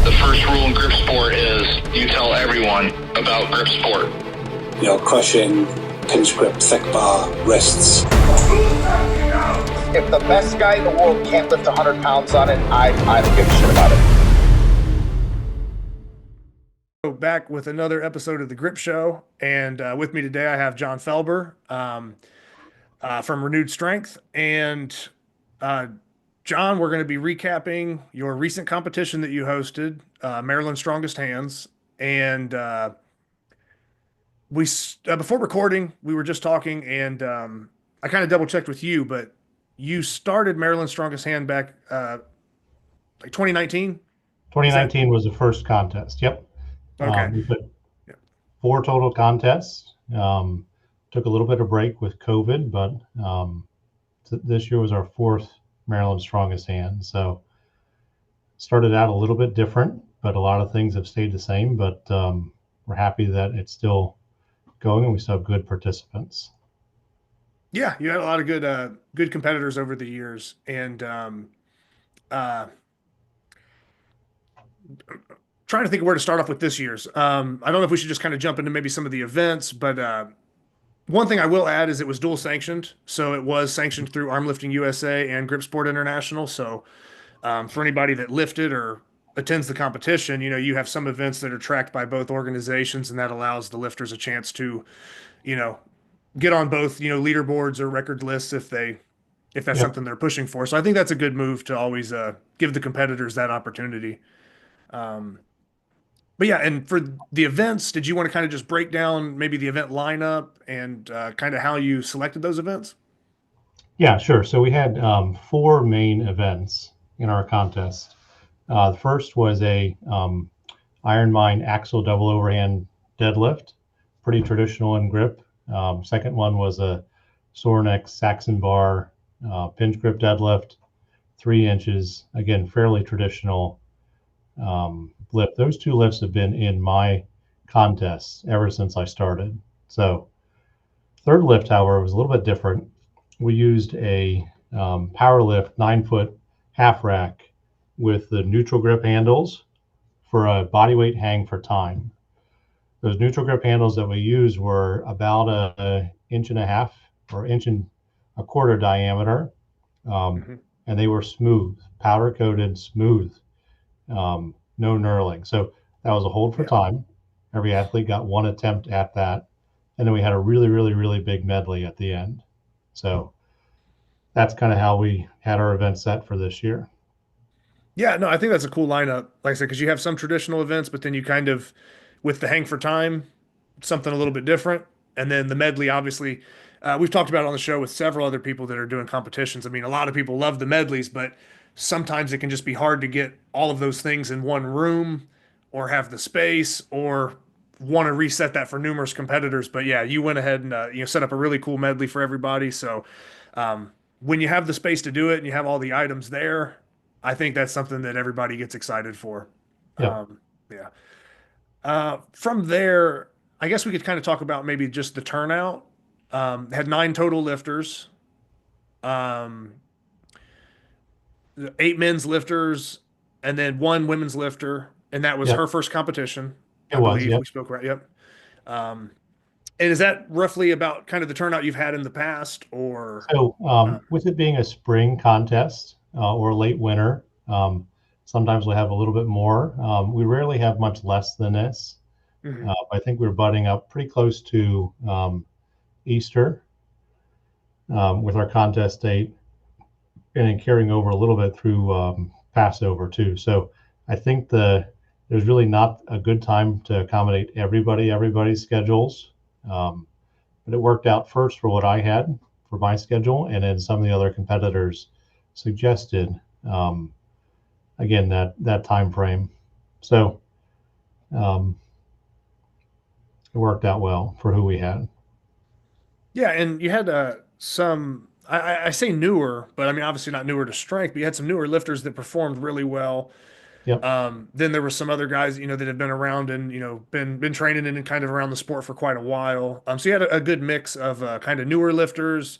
The first rule in grip sport is you tell everyone about grip sport. Crushing, pinch grip, thick bar, wrists. If the best guy in the world can't lift 100 pounds on it, I don't give a shit about it. Back with another episode of the Grip Show, and with me today I have John Foelber from Renewed Strength. And John, we're going to be recapping your recent competition that you hosted, Maryland Strongest Hands. And we before recording, we were just talking, and I kind of double checked with you, but you started Maryland Strongest Hand back like 2019. 2019 was the first contest. Yep. Okay. We put 4 total contests. Took a little bit of break with COVID, but this year was our 4th Maryland Strongest Hand. So started out a little bit different, but a lot of things have stayed the same. But we're happy that it's still going, and we still have good participants. Yeah, you had a lot of good competitors over the years, and trying to think of where to start off with this year's. I don't know if we should just kind of jump into maybe some of the events, but one thing I will add is it was dual sanctioned. So it was sanctioned through Arm Lifting USA and Grip Sport International. So for anybody that lifted or attends the competition, you have some events that are tracked by both organizations, and that allows the lifters a chance to, get on both, leaderboards or record lists if that's something they're pushing for. So I think that's a good move to always give the competitors that opportunity. But yeah, and for the events, did you want to kind of just break down maybe the event lineup and kind of how you selected those events? Yeah, sure. So we had 4 main events in our contest. The first was a Ironmind Axle double overhand deadlift, pretty traditional in grip. Second one was a Sorinex Saxon Bar pinch grip deadlift, 3 inches, again, fairly traditional lift. Those 2 lifts have been in my contests ever since I started. So third lift, however, was a little bit different. We used a power lift 9-foot half rack with the neutral grip handles for a bodyweight hang for time. Those neutral grip handles that we used were about a 1.5 inch or 1.25 inch diameter, and they were smooth, powder coated, smooth. No knurling. So that was a hold for time. Every athlete got 1 attempt at that. And then we had a really, really, really big medley at the end. So that's kind of how we had our event set for this year. Yeah, no, I think that's a cool lineup. Like I said, because you have some traditional events, but then you kind of, with the hang for time, something a little bit different. And then the medley, obviously, we've talked about it on the show with several other people that are doing competitions. I mean, a lot of people love the medleys, but sometimes it can just be hard to get all of those things in one room or have the space or want to reset that for numerous competitors. But yeah, you went ahead and set up a really cool medley for everybody. So when you have the space to do it and you have all the items there, I think that's something that everybody gets excited for. Yeah. From there, I guess we could kind of talk about maybe just the turnout. Had 9 total lifters. 8 men's lifters, and then 1 women's lifter, and that was her first competition. I believe we spoke right. Yep. And is that roughly about kind of the turnout you've had in the past, or? So with it being a spring contest or late winter, sometimes we have a little bit more. We rarely have much less than this. I think we're butting up pretty close to Easter with our contest date, and then carrying over a little bit through Passover too. So I think there's really not a good time to accommodate everybody's schedules. But it worked out first for what I had for my schedule, and then some of the other competitors suggested again that time frame. So it worked out well for who we had. Yeah, and you had some. I say newer, but I mean obviously not newer to strength, but you had some newer lifters that performed really well. Yep. Then there were some other guys, that have been around and been training and kind of around the sport for quite a while. So you had a good mix of kind of newer lifters.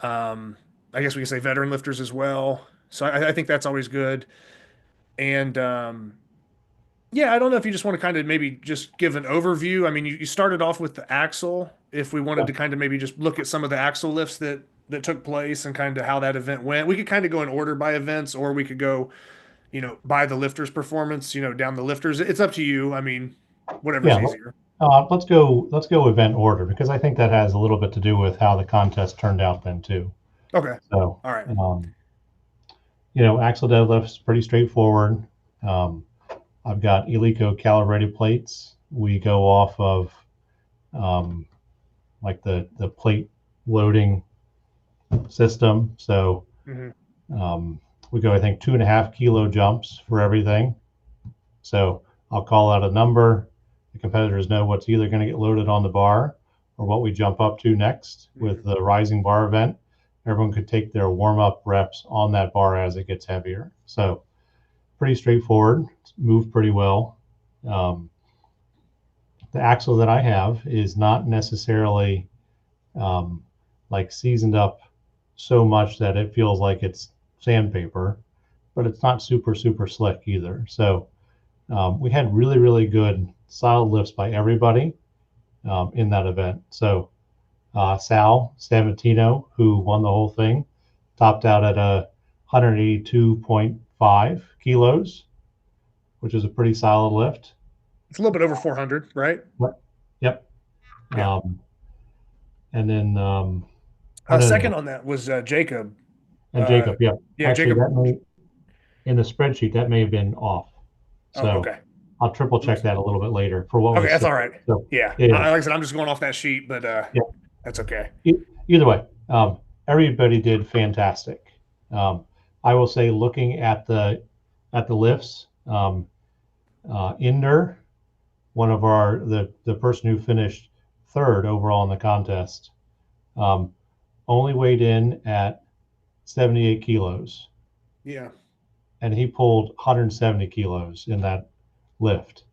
I guess we can say veteran lifters as well. So I think that's always good. And Yeah, I don't know if you just want to kind of maybe just give an overview. I mean, you started off with the axle. If we wanted to kind of maybe just look at some of the axle lifts that took place and kind of how that event went, we could kind of go in order by events, or we could go, by the lifter's performance, down the lifters. It's up to you. I mean, whatever's Yeah. easier. Let's go event order because I think that has a little bit to do with how the contest turned out then too. Okay. So, All right. axle deadlifts pretty straightforward. Um, I've got Eleiko calibrated plates. We go off of like the plate loading system. So hmm we go, I think, 2.5 kilo jumps for everything. So I'll call out a number. The competitors know what's either going to get loaded on the bar or what we jump up to next with the rising bar event. Everyone could take their warm-up reps on that bar as it gets heavier. So pretty straightforward, moved pretty well. The axle that I have is not necessarily like seasoned up so much that it feels like it's sandpaper, but it's not super, super slick either. So we had really, really good solid lifts by everybody in that event. So Sal Sabatino, who won the whole thing, topped out at a 182.5 kilos, which is a pretty solid lift. It's a little bit over 400, right? Yep. Yeah. And then no, Second on that was Jacob. and Jacob, yeah. Yeah, Actually, Jacob. in the spreadsheet that may have been off. Oh, So okay. I'll triple check that a little bit later for what Okay, was that's said. all right. So, Yeah. yeah. Like I said, I'm just going off that sheet, but Yeah. that's okay. Either way, everybody did fantastic. I will say, looking at the lifts, Inder, one of the person who finished third overall in the contest, only weighed in at 78 kilos, Yeah. and he pulled 170 kilos in that lift.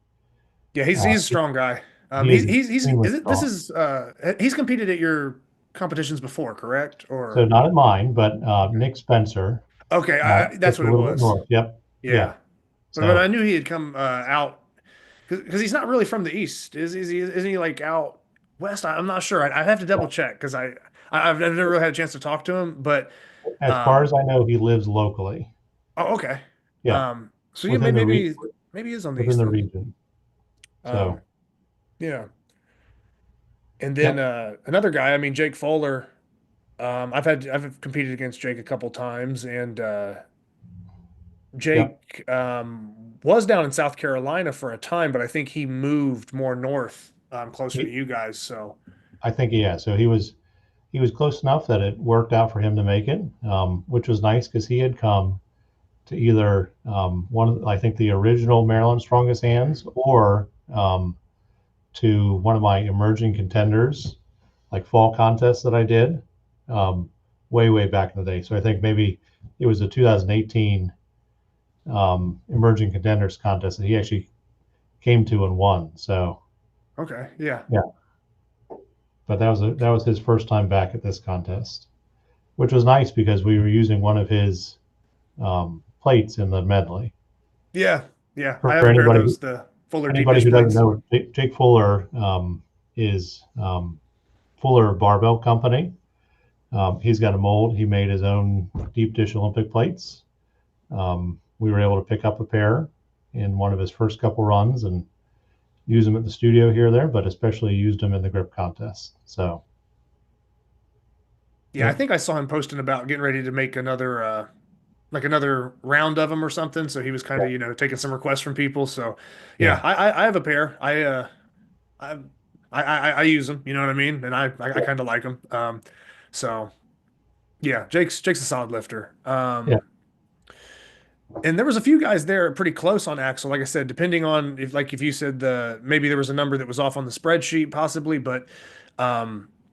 Yeah, he's a strong guy. He is extremely This strong. is he's competed at your competitions before, correct? So Or not at mine, but Nick Spencer, okay, that's just a what it little bit was. north. Yep. Yeah. Yeah, but I So knew he had come out because he's not really from the east, is he? Isn't he like out west? I'm not sure. I'd have to double check because I've never really had a chance to talk to him. But as far um, as I know, he lives locally. oh, okay. Yeah, So yeah, within the maybe he is on the within east the then. region. So Um, yeah, and then yep, another guy. I mean, Jake Foelber. I've competed against Jake a couple times, and yep. Jake was down in South Carolina for a time, but I think he moved more north, closer to He, you guys. So I think so he was close enough that it worked out for him to make it, which was nice because he had come to either one of I think the original Maryland Strongest Hands or to one of my emerging contenders, like fall contests that I did way back in the day. So I think maybe it was the 2018 emerging contenders contest that he actually came to and won. So okay, yeah, yeah, but that was his first time back at this contest, which was nice because we were using one of his plates in the medley. yeah, yeah. I have For a pair of those, the Fuller deep anybody dish who doesn't plates. know, Jake Fuller is Fuller Barbell Company. He's got a mold. He made his own deep dish Olympic plates. We were able to pick up a pair in one of his first couple runs and use them at the studio here or there, but especially used them in the grip contest. So, Yeah, I yep, think I saw him posting about getting ready to make another like another round of them or something. So he was kind yeah, of taking some requests from people. So yeah, yeah, I have a pair. I I use them. You know what I mean? And I kind of like them. So yeah, Jake's a solid lifter. yeah. And there was a few guys there pretty close on Axel. Like I said, depending on if you said maybe there was a number that was off on the spreadsheet possibly, but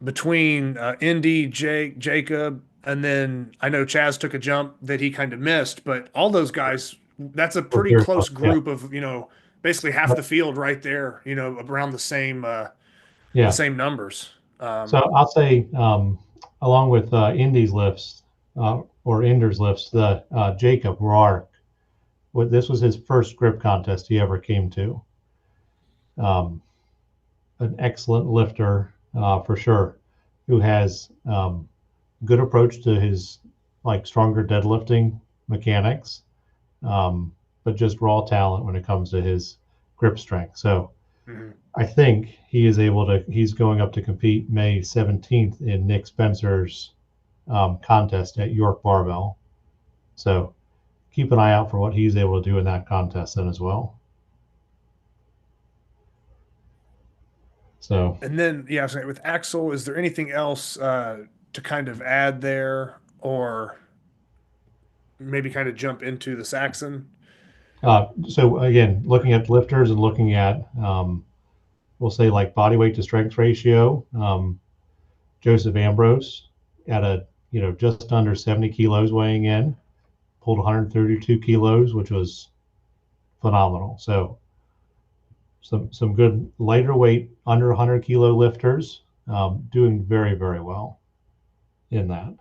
between Indy, Jacob, and then I know Chaz took a jump that he kind of missed, but all those guys, that's a We're pretty very close close. Yeah, group of basically half the field right there. Around the yeah. same numbers. So I'll say, along with Indy's lifts or Inder's lifts, the Jacob Roark this was his first grip contest he ever came to. An excellent lifter for sure, who has good approach to his like stronger deadlifting mechanics, but just raw talent when it comes to his grip strength. So I think he's going up to compete May 17th in Nick Spencer's contest at York Barbell. So keep an eye out for what he's able to do in that contest then as well. So, and then, yeah, so with Axle, is there anything else to kind of add there, or maybe kind of jump into the Saxon? so again, looking at lifters and looking at, we'll say like body weight to strength ratio, Joseph Ambrose at a, just under 70 kilos weighing in, pulled 132 kilos, which was phenomenal. So some good lighter weight, under 100 kilo lifters, doing very, very well in that.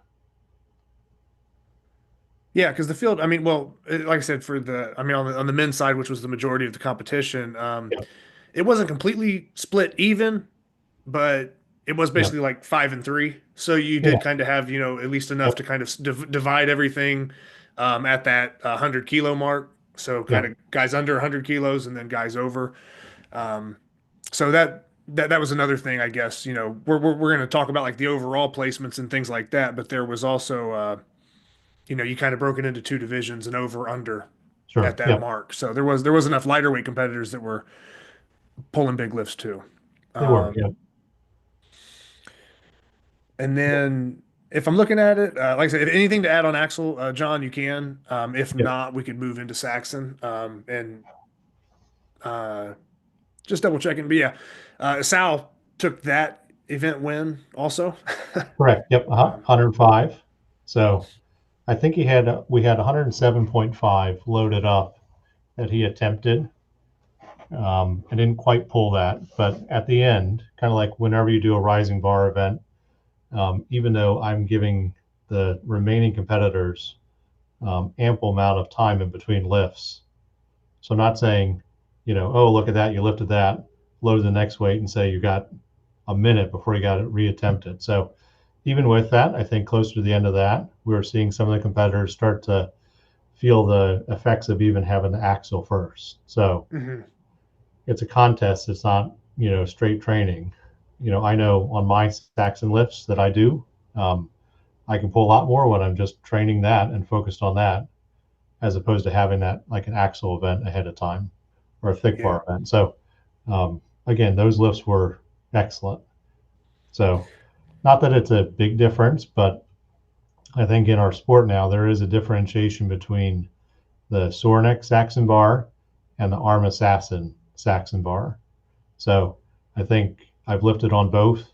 Yeah, because the field, I mean, well, like I said, on the men's side, which was the majority of the competition, it wasn't completely split even, but it was basically like 5-3. So you did kind of have, at least enough to kind of divide everything at that 100 kilo mark. So kind of guys under 100 kilos and then guys over. So that was another thing, I guess. We're going to talk about like the overall placements and things like that, but there was also you kind of broke it into two divisions and over under at that mark. So there was enough lighter weight competitors that were pulling big lifts too. They were, And then if I'm looking at it, like I said, if anything to add on Axle, John, you can. If not, we could move into Saxon and just double checking. But yeah, Sal took that event win also. Correct. Yep. 105. So I think we had 107.5 loaded up that he attempted. I didn't quite pull that, but at the end, kind of like whenever you do a rising bar event, even though I'm giving the remaining competitors ample amount of time in between lifts. So I'm not saying, oh, look at that, you lifted that, load the next weight and say you got a minute before you got it reattempted. So even with that, I think closer to the end of that, we were seeing some of the competitors start to feel the effects of even having the axle first. So it's a contest. It's not, straight training. I know on my Saxon lifts that I do, I can pull a lot more when I'm just training that and focused on that, as opposed to having that like an axle event ahead of time or a thick bar event. So again, those lifts were excellent. So not that it's a big difference, but I think in our sport now, there is a differentiation between the Sorinex Saxon Bar and the Arm Assassin Saxon Bar. So I think I've lifted on both.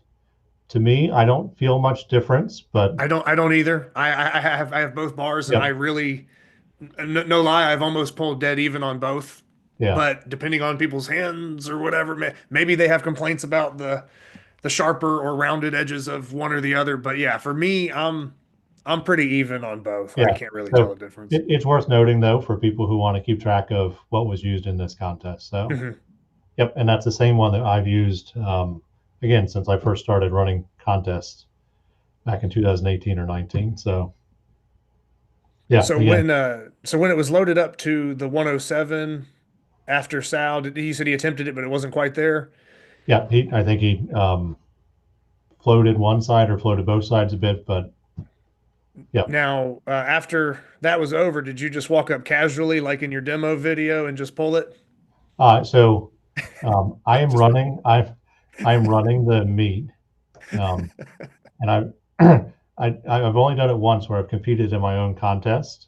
To me, I don't feel much difference, but I don't either. I have both bars, and I really, no lie, I've almost pulled dead even on both. Yeah. But depending on people's hands or whatever, maybe they have complaints about the sharper or rounded edges of one or the other. But yeah, for me, I'm pretty even on both. Yeah. I can't really tell the difference. It's worth noting though for people who want to keep track of what was used in this contest. So, yep, and that's the same one that I've used again since I first started running contests back in 2018 or 19. So, yeah. So when it was loaded up to the 107 after Sal, he said he attempted it, but it wasn't quite there. Yeah, I think he floated one side or floated both sides a bit, but yeah. Now, after that was over, did you just walk up casually, like in your demo video, and just pull it? So I am running. I'm running the meet, and I've only done it once where I've competed in my own contest,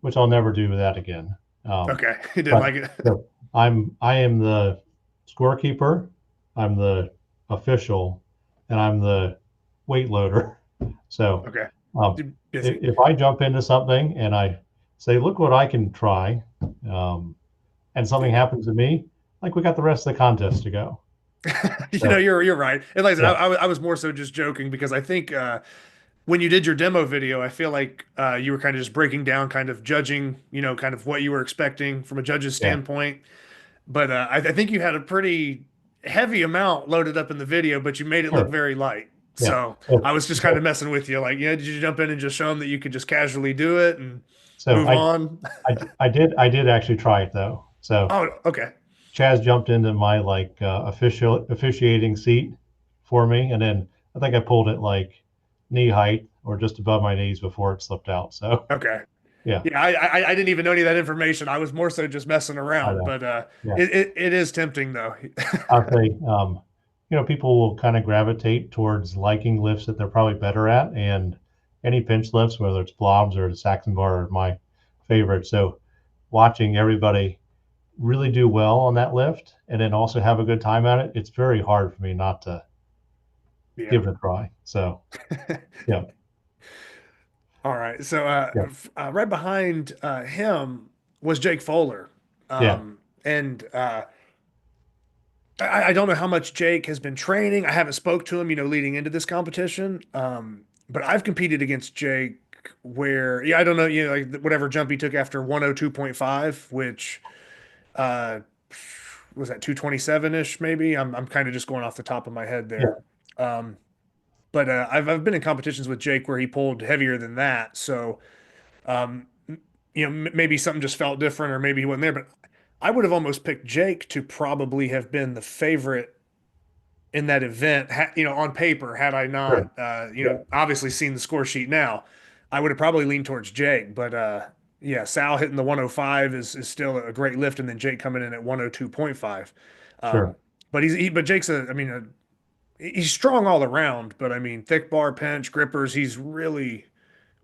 which I'll never do that again. Okay, he didn't like it. So I am the scorekeeper, I'm the official, and I'm the weight loader. So if I jump into something and I say, look what I can try, and something happens to me, like we got the rest of the contest to go. You're right. And like I said, I was more so just joking because I think when you did your demo video, I feel like you were kind of just breaking down, kind of judging, kind of what you were expecting from a judge's Yeah, standpoint. But I think you had a pretty heavy amount loaded up in the video, but you made it look sure. very light. Yeah. So I So, was just kind of so, messing with you. Like, did you jump in and just show them that you could just casually do it and so move on? I did actually try it though. So Oh, okay. Chaz jumped into my like officiating seat for me, and then I think I pulled it like knee height or just above my knees before it slipped out. So Okay. yeah, Yeah, I didn't even know any of that information. I was more so just messing I around, know. but Yeah, it is tempting though. I'll say, people will kind of gravitate towards liking lifts that they're probably better at, and any pinch lifts, whether it's blobs or the Saxon bar, are my favorite. So watching everybody really do well on that lift and then also have a good time at it, it's very hard for me not to Yeah. give it a try. So yeah, All right. So yeah, right behind him was Jake Foelber. yeah, And I don't know how much Jake has been training. I haven't spoke to him, leading into this competition. But I've competed against Jake where, yeah, I don't know, like whatever jump he took after 102.5, which uh, was that 227-ish maybe. I'm kind of just going off the top of my head yeah, there. Um, but I've been in competitions with Jake where he pulled heavier than that. So, um, maybe something just felt different or maybe he wasn't there. But I would have almost picked Jake to probably have been the favorite in that event, on paper, had I sure, not, yeah, obviously seen the score sheet now, I would have probably leaned towards Jake. But yeah, Sal hitting the 105 is still a great lift, and then Jake coming in at 102.5. sure, But but Jake's he's strong all around. But I mean, thick bar, pinch, grippers, he's really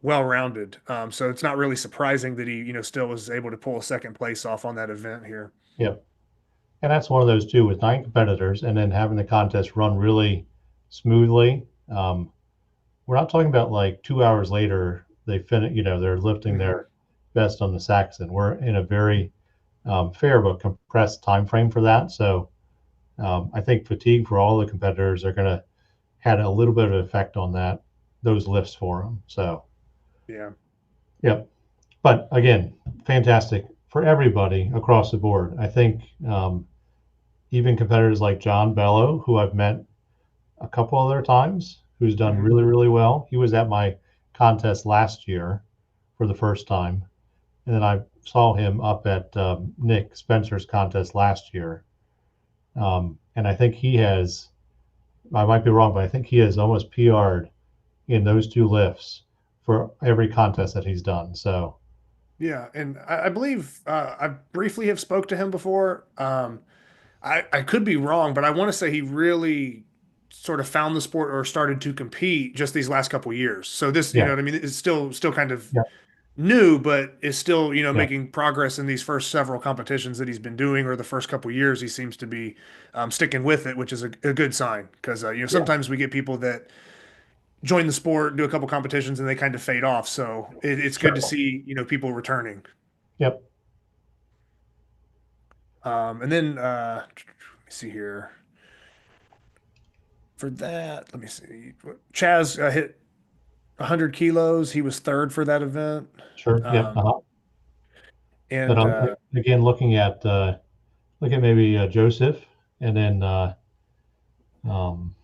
well rounded. So it's not really surprising that he, still was able to pull a second place off on that event here. yeah. And that's one of those too with 9 competitors and then having the contest run really smoothly. We're not talking about like 2 hours later they finish, they're lifting Mhm. their best on the Saxon. We're in a very fair but compressed time frame for that. So I think fatigue for all the competitors are going to had a little bit of effect on those lifts for them. So Yeah. yep. But again, fantastic for everybody across the board. I think even competitors like John Bello, who I've met a couple other times, who's done Mhm. really, really well. He was at my contest last year for the first time. And then I saw him up at Nick Spencer's contest last year. And I think I might be wrong, but I think he has almost PR'd in those 2 lifts for every contest that he's done. So, Yeah, and I believe I briefly have spoke to him before. I could be wrong, but I want to say he really sort of found the sport or started to compete just these last couple years. So this, yeah, what I mean, it's still kind of yeah, new, but is still, yeah, making progress in these first several competitions that he's been doing, or the first couple years. He seems to be sticking with it, which is a good sign because yeah, sometimes we get people that join the sport, do a couple competitions, and they kind of fade off. So it's good to sure. see people returning. Yep, And then let me see here. For that, let me see. Chaz hit 100 kilos. He was third for that event. sure. Yep. Um, But and again, look at maybe Joseph and then um,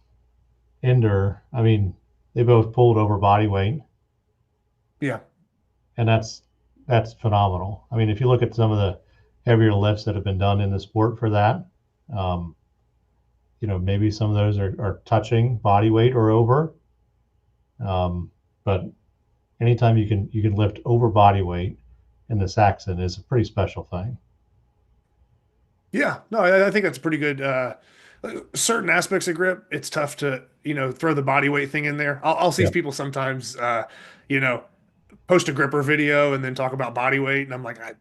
Ender. I mean, they both pulled over body weight, yeah, and that's phenomenal. I mean, if you look at some of the heavier lifts that have been done in the sport for that, um, maybe some of those are touching body weight or over. But anytime you can lift over body weight in the Saxon is a pretty special thing. yeah. No, I think that's pretty good. Certain aspects of grip, it's tough to throw the body weight thing in there. I'll see Yeah, people sometimes, you know, post a gripper video and then talk about body weight, and I'm like, I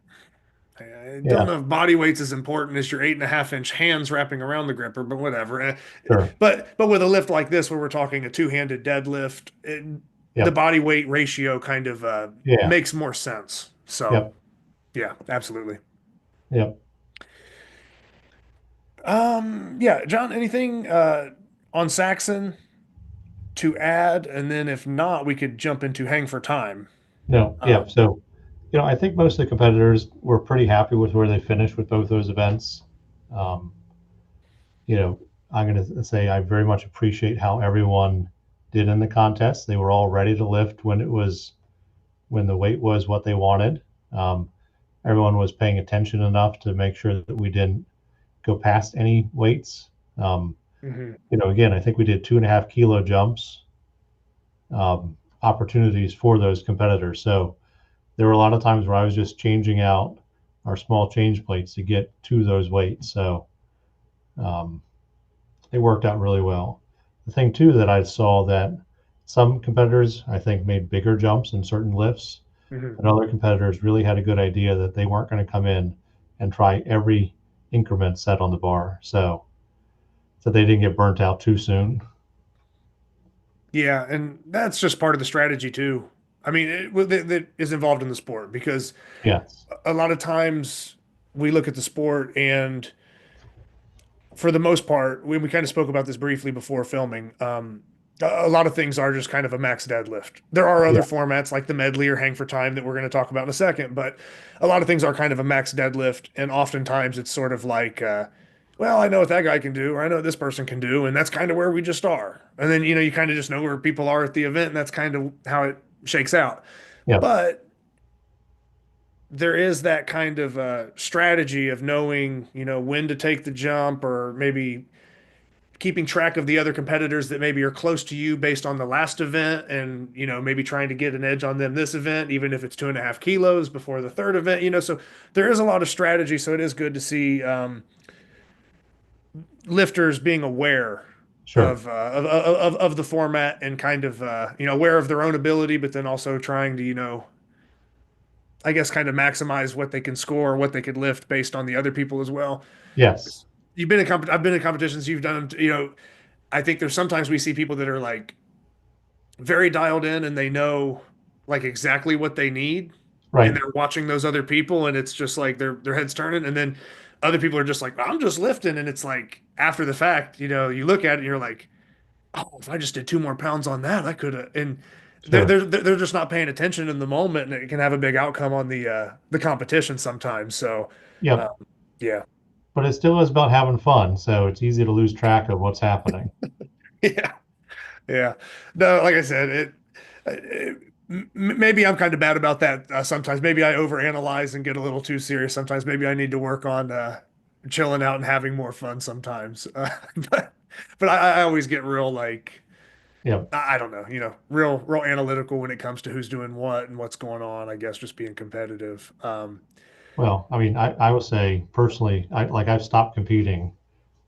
don't yeah, know if body weight's as important as your 8.5-inch hands wrapping around the gripper, but whatever. sure. But with a lift like this, where we're talking a two-handed deadlift, the Yep, body weight ratio kind of yeah, makes more sense. So yep, yeah, absolutely. yep. Yeah, John, anything on Saxon to add, and then if not, we could jump into hang for time. No, yeah. So, I think most of the competitors were pretty happy with where they finished with both those events. Um, you know, I'm going to say I very much appreciate how everyone did in the contest. They were all ready to lift when the weight was what they wanted. Um, Everyone was paying attention enough to make sure that we didn't go past any weights. Again, I think we did 2.5 kilo jumps, opportunities for those competitors. So there were a lot of times where I was just changing out our small change plates to get to those weights. So um, it worked out really well. The thing too that I saw that some competitors I think made bigger jumps in certain lifts, and other competitors really had a good idea that they weren't going to come in and try every increment set on the bar, so they didn't get burnt out too soon. Yeah, and that's just part of the strategy too. I mean, that is involved in the sport because Yes. a lot of times we look at the sport and for the most part, we kind of spoke about this briefly before filming. A lot of things are just kind of a max deadlift. There are other Yeah. formats like the medley or hang for time that we're going to talk about in a second, but a lot of things are kind of a max deadlift, and oftentimes it's sort of like, well, I know what that guy can do, or I know what this person can do, and that's kind of where we just are. And then you kind of just know where people are at the event, and that's kind of how it shakes out. Yeah. But there is that kind of strategy of knowing, when to take the jump, or maybe keeping track of the other competitors that maybe are close to you based on the last event, and maybe trying to get an edge on them this event, even if it's 2.5 kilos before the third event. So there is a lot of strategy. So it is good to see lifters being aware Sure. of the format, and kind of aware of their own ability, but then also trying to I guess kind of maximize what they can score, what they could lift based on the other people as well. Yes. I've been in competitions. You've done them. I think there's sometimes we see people that are like very dialed in, and they know like exactly what they need, and Right. they're watching those other people, and it's just like their heads turning. And then other people are just like, I'm just lifting, and it's like after the fact, you look at it and you're like, oh, if I just did 2 more pounds on that, I could have. And Sure. they're just not paying attention in the moment, and it can have a big outcome on the competition sometimes. So, uh, Yep. yeah, But it still is about having fun, so it's easy to lose track of what's happening. yeah, yeah. No, like I said, maybe I'm kind of bad about that sometimes. Maybe I overanalyze and get a little too serious sometimes. Maybe I need to work on chilling out and having more fun sometimes. But I always get real like Yep. I don't know, real analytical when it comes to who's doing what and what's going on. I guess just being competitive. Well, I mean, I will say personally, I've stopped competing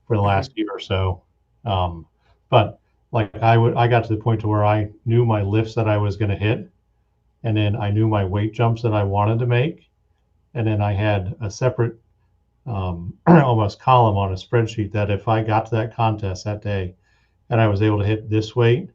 for the Mhm. last year or so. Um, but like I got to the point to where I knew my lifts that I was going to hit, and then I knew my weight jumps that I wanted to make, and then I had a separate almost column on a spreadsheet that if I got to that contest that day and I was able to hit this weight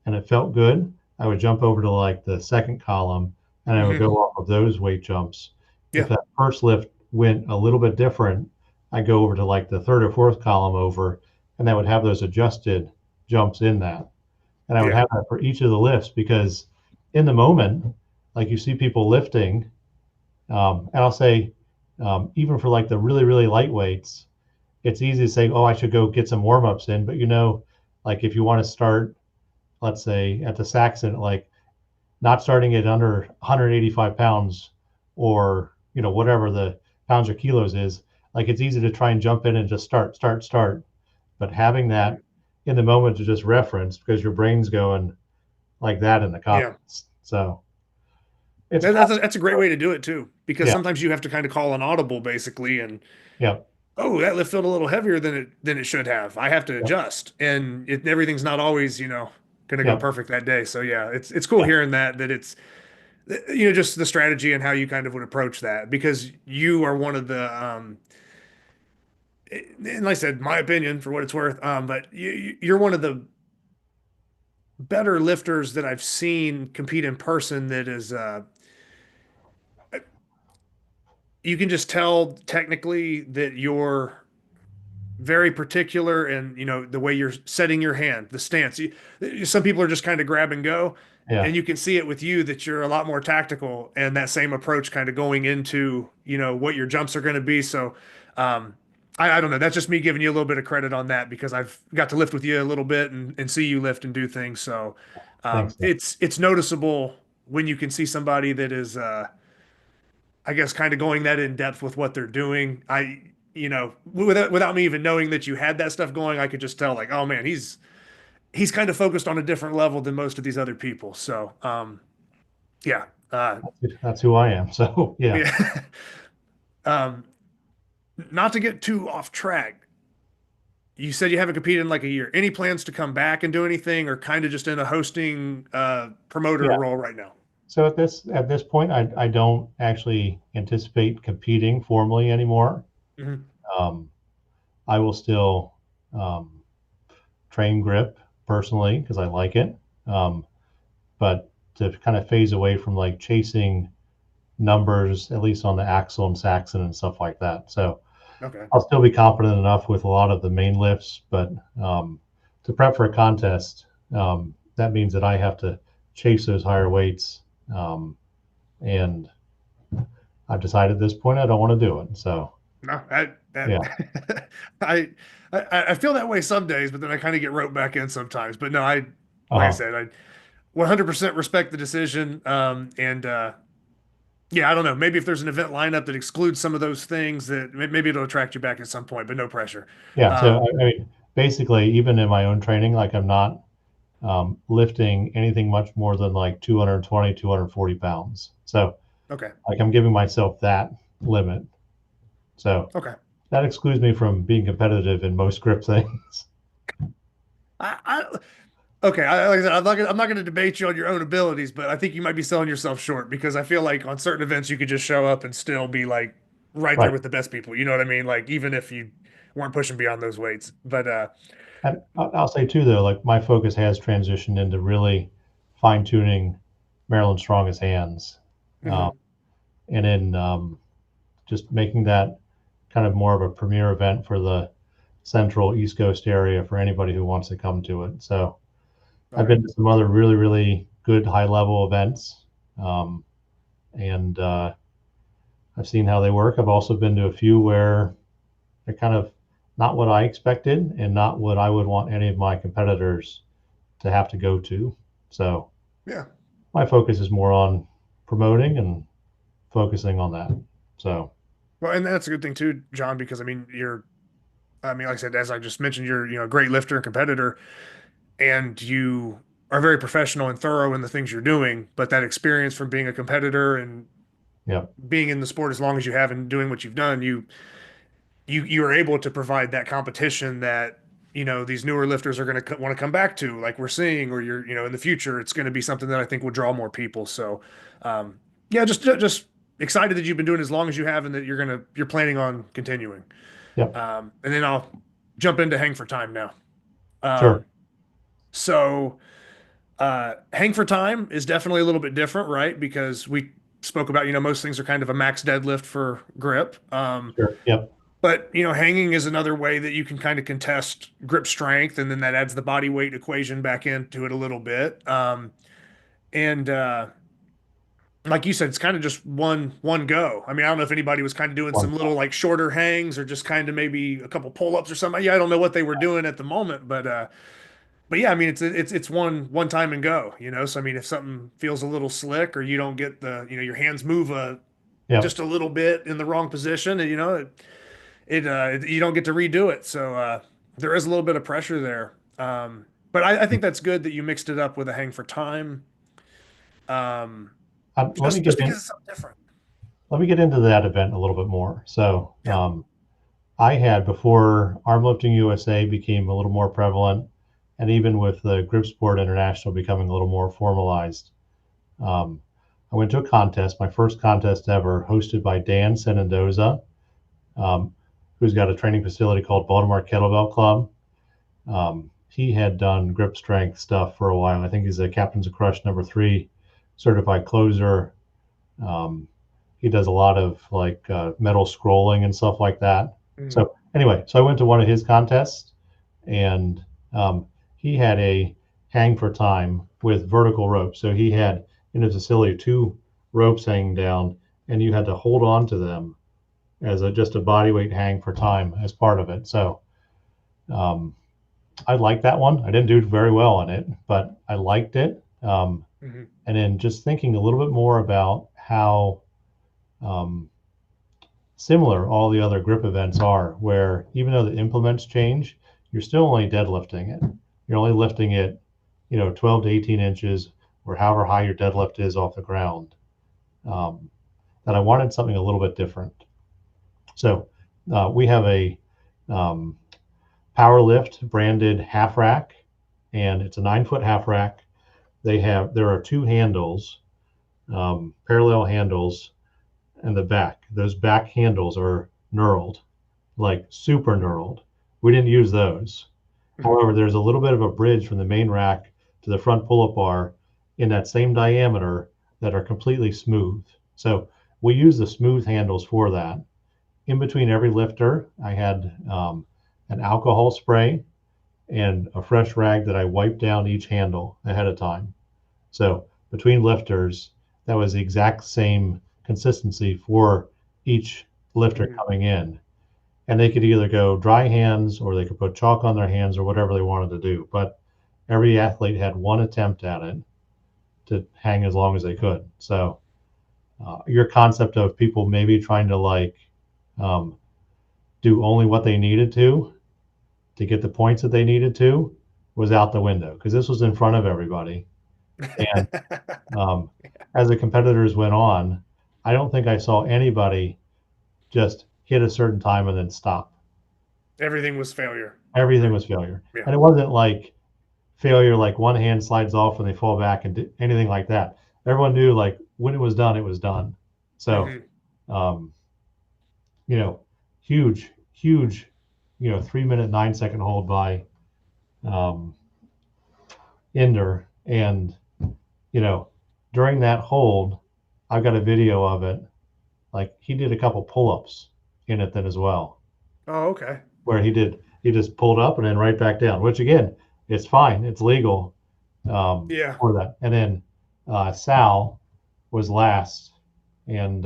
and it felt good, I would jump over to like the second column and I would Mhm. go off of those weight jumps. If Yeah. that first lift went a little bit different, I go over to like the third or fourth column over, and I would have those adjusted jumps in that. And I would Yeah. have that for each of the lifts because in the moment, like you see people lifting, and I'll say, even for like the really, really light weights, it's easy to say, oh, I should go get some warm ups in. But like if you want to start, let's say at the Saxon, like not starting it under 185 pounds or, whatever the pounds or kilos is, like it's easy to try and jump in and just start. But having that in the moment to just reference because your brain's going like that in the Yeah. comments. So it's That's a great way to do it too, because yeah, sometimes you have to kind of call an audible basically, and yeah, oh, that lift felt a little heavier than it should have. I have to yeah, adjust, and everything's not always going to go yeah, perfect that day. So yeah, it's cool yeah, hearing that it's just the strategy and how you kind of would approach that, because you are one of the and like I said, my opinion for what it's worth, but you're one of the better lifters that I've seen compete in person. That is you can just tell technically that you're very particular in, the way you're setting your hand, the stance. Some people are just kind of grab and go, Yeah. and you can see it with you that you're a lot more tactical and that same approach kind of going into, what your jumps are going to be. So, I don't know. That's just me giving you a little bit of credit on that because I've got to lift with you a little bit and see you lift and do things. So, Thanks. it's noticeable when you can see somebody that is, I guess, kind of going that in depth with what they're doing. Without me even knowing that you had that stuff going, I could just tell like, oh man, he's kind of focused on a different level than most of these other people. So, yeah, That's who I am. So yeah. yeah. um, Not to get too off track. You said you haven't competed in like a year. Any plans to come back and do anything, or kind of just in a hosting promoter Yeah. role right now? So at this point, I don't actually anticipate competing formally anymore. Mhm. I will still train grip personally because I like it, but to kind of phase away from like chasing numbers, at least on the Axle and Saxon and stuff like that. So Okay. I'll still be confident enough with a lot of the main lifts, but to prep for a contest, that means that I have to chase those higher weights. And I've decided at this point I don't want to do it. So No, yeah. I feel that way some days, but then I kind of get roped back in sometimes. But no, like I Uh-huh. said, I 100% respect the decision. Yeah, I don't know. Maybe if there's an event lineup that excludes some of those things, that maybe it'll attract you back at some point. But no pressure. Yeah. So Um, I mean, basically, even in my own training, like I'm not lifting anything much more than like 220, 240 pounds. So okay, like I'm giving myself that limit. So okay. that excludes me from being competitive in most grip things. I okay. Like I said, I'm not going to debate you on your own abilities, but I think you might be selling yourself short because I feel like on certain events you could just show up and still be like right there Right. with the best people. You know what I mean? Like even if you weren't pushing beyond those weights. But And I'll say too, though, like my focus has transitioned into really fine tuning Maryland's strongest hands, um, mhm. and in just making that kind of more of a premier event for the central East Coast area for anybody who wants to come to it. So I've Okay. been to some other really, really good high level events, and I've seen how they work. I've also been to a few where they're kind of not what I expected and not what I would want any of my competitors to have to go to. So Yeah. my focus is more on promoting and focusing on that. So Well, and that's a good thing too, John, because like I said, as I just mentioned, you're, a great lifter and competitor, and you are very professional and thorough in the things you're doing. But that experience from being a competitor and yeah, being in the sport as long as you have and doing what you've done, you are able to provide that competition that, these newer lifters are going to want to come back to, like we're seeing, or in the future, it's going to be something that I think will draw more people. So, yeah, just excited that you've been doing it as long as you have and that you're planning on continuing. yeah, And then I'll jump into hang for time now. sure, Um, so hang for time is definitely a little bit different, right? Because we spoke about, most things are kind of a max deadlift for grip. sure, yep, But, hanging is another way that you can kind of contest grip strength, and then that adds the body weight equation back into it a little bit. And like you said, it's kind of just one go. I mean, I don't know if anybody was kind of doing one some little like shorter hangs or just kind of maybe a couple pull-ups or something. Yeah, I don't know what they were doing at the moment, but yeah, I mean, it's one time and go. So I mean, if something feels a little slick or you don't get your hands move yep, just a little bit in the wrong position, and you don't get to redo it. So there is a little bit of pressure there. But I think that's good that you mixed it up with a hang for time. Um, let me just get because in. it's something different. Let me get into that event a little bit more. So Yeah. I had before Arm Lifting USA became a little more prevalent, and even with the Grip Sport International becoming a little more formalized, um, I went to a contest, my first contest ever, hosted by Dan Senendoza, um, who's got a training facility called Baltimore Kettlebell Club. He had done grip strength stuff for a while. I think he's a Captains of Crush #3 certified closer. Um, he does a lot of like metal scrolling and stuff like that. Mhm. So anyway, so I went to one of his contests, and he had a hang for time with vertical ropes. So he had in his facility 2 ropes hanging down, and you had to hold on to them as just a body weight hang for time as part of it. So I liked that one. I didn't do very well on it, but I liked it. And then just thinking a little bit more about how similar all the other grip events are, where even though the implements change, you're still only deadlifting it. You're only lifting it, 12 to 18 inches or however high your deadlift is off the ground. That I wanted something a little bit different. So we have a Power Lift branded half rack, and it's a 9-foot half rack. There are 2 handles, parallel handles in the back. Those back handles are knurled, like super knurled. We didn't use those. However, there's a little bit of a bridge from the main rack to the front pull-up bar in that same diameter that are completely smooth. So we use the smooth handles for that. In between every lifter, I had an alcohol spray and a fresh rag that I wiped down each handle ahead of time. So between lifters, that was the exact same consistency for each lifter coming in. And they could either go dry hands or they could put chalk on their hands or whatever they wanted to do. But every athlete had one attempt at it to hang as long as they could. So your concept of people maybe trying to do only what they needed to get the points that they needed to was out the window, because this was in front of everybody. And as the competitors went on, I don't think I saw anybody just hit a certain time and then stop. Everything was failure. Everything was failure. Yeah. And it wasn't like failure, like one hand slides off and they fall back and anything like that. Everyone knew when it was done, it was done. So, huge, 3-minute, 9-second hold by Inder. And, during that hold, I've got a video of it. He did a couple pull-ups in it then as well. Oh, okay. Where he just pulled up and then right back down, which again, it's fine. It's legal for that. And then Sal was last. And,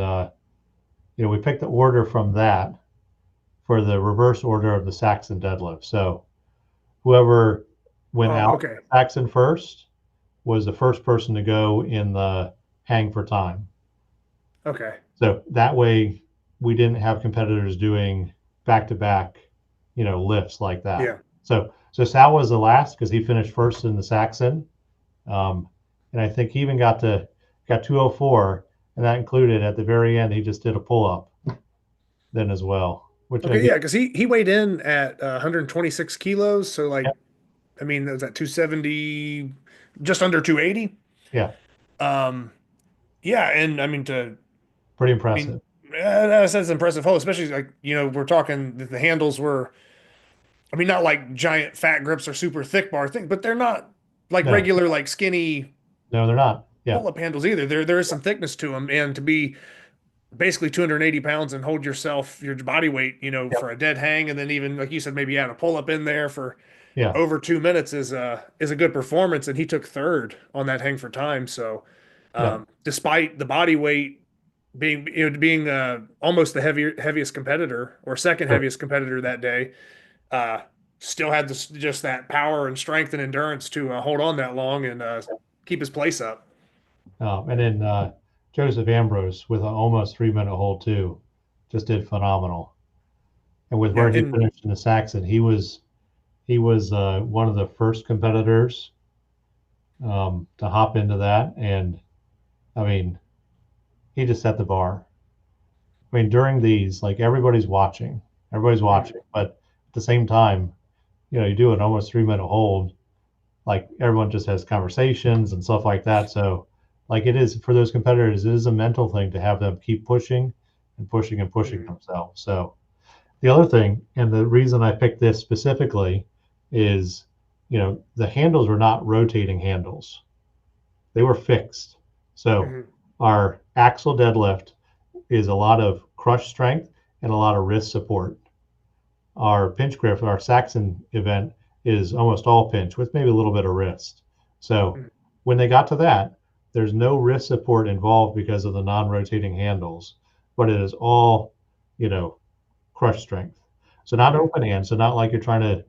we picked the order from that for the reverse order of the Saxon deadlift. So whoever went out Saxon first was the first person to go in the hang for time. Okay. So that way we didn't have competitors doing back-to-back, lifts like that. Yeah. So Sal was the last because he finished first in the Saxon. And I think he even got 204, and that included at the very end, he just did a pull-up then as well. Because he weighed in at 126 kilos. So that was at 270, just under 280. Yeah. And pretty impressive. That's impressive hold, especially we're talking that the handles were, not like giant fat grips or super thick bar thing, but they're not regular skinny. No, they're not. Yeah. Pull-up handles either. There is some thickness to them, and to be basically 280 pounds and hold your body weight, for a dead hang, and then even like you said, maybe add a pull-up in there for over 2 minutes is a good performance. And he took third on that hang for time. So despite the body weight being almost the heaviest competitor or second heaviest competitor that day, still had just that power and strength and endurance to hold on that long and keep his place up. And then Joseph Ambrose with an almost 3-minute hold too, just did phenomenal. And with where he finished in the Saxon, he was one of the first competitors to hop into that, and he just set the bar. During these, everybody's watching, but at the same time, you do an almost 3-minute hold, everyone just has conversations and stuff like that. So it is for those competitors, it is a mental thing to have them keep pushing and pushing and pushing themselves. So the other thing, and the reason I picked this specifically is, the handles were not rotating handles. They were fixed. So our axle deadlift is a lot of crush strength and a lot of wrist support. our pinch grip, our Saxon event is almost all pinch with maybe a little bit of wrist. So when they got to that, there's no wrist support involved because of the non-rotating handles, but it is all, crush strength. So not open hand, so not like you're trying to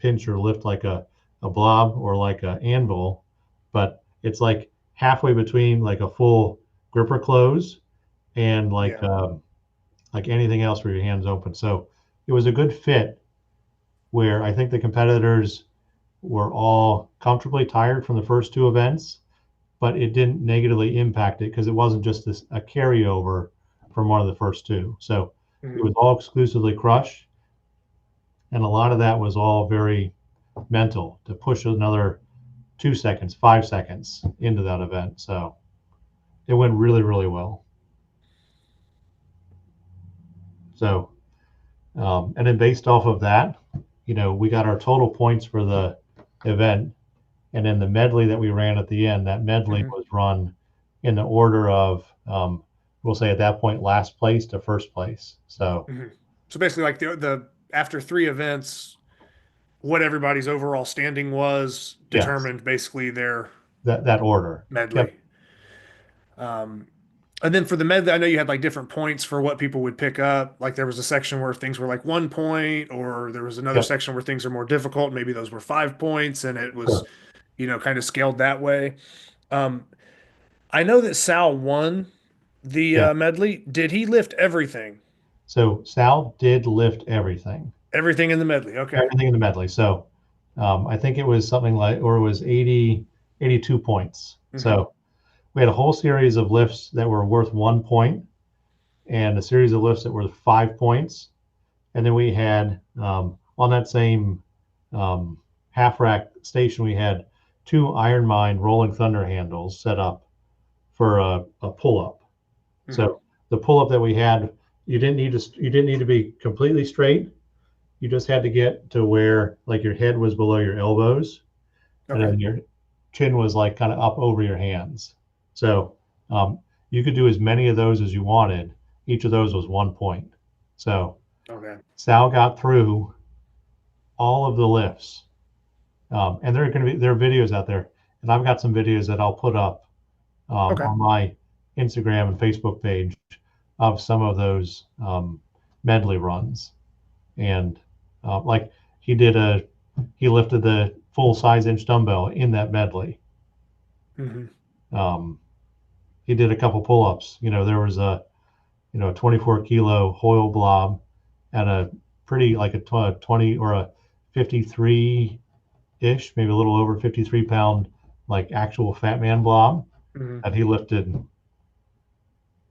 pinch or lift like a blob or like an anvil, but it's like halfway between like a full gripper close and like anything else where your hand's open. So it was a good fit where I think the competitors were all comfortably tired from the first two events, but it didn't negatively impact it because it wasn't just a carryover from one of the first two. So it was all exclusively crush. And a lot of that was all very mental to push another 2 seconds, 5 seconds into that event. So it went really, really well. So, and then based off of that, we got our total points for the event. And then the medley that we ran at the end, that medley was run in the order of, we'll say at that point, last place to first place. So, so basically, like the after 3 events, what everybody's overall standing was determined basically their that order medley. Yep. And then for the medley, I know you had like different points for what people would pick up. Like there was a section where things were like 1 point, or there was another section where things are more difficult. Maybe those were 5 points, and it was, kind of scaled that way. I know that Sal won the medley. Did he lift everything? So Sal did lift everything. Everything in the medley. Okay. Everything in the medley. So I think it was something like, or it was 82 points. So we had a whole series of lifts that were worth 1 point and a series of lifts that were 5 points. And then we had, on that same half rack station, we had 2 Ironmind Rolling Thunder handles set up for a pull-up. So the pull-up that we had, you didn't need to be completely straight. You just had to get to where like your head was below your elbows, and then your chin was like kind of up over your hands. So you could do as many of those as you wanted. Each of those was 1 point. So Sal got through all of the lifts, and there are videos out there, and I've got some videos that I'll put up on my Instagram and Facebook page of some of those medley runs. And like he lifted the full size inch dumbbell in that medley. He did a couple pull-ups. There was a 24 kilo Hoyle blob and a pretty like a 20 or a 53 ish, maybe a little over 53 pound like actual fat man blob that he lifted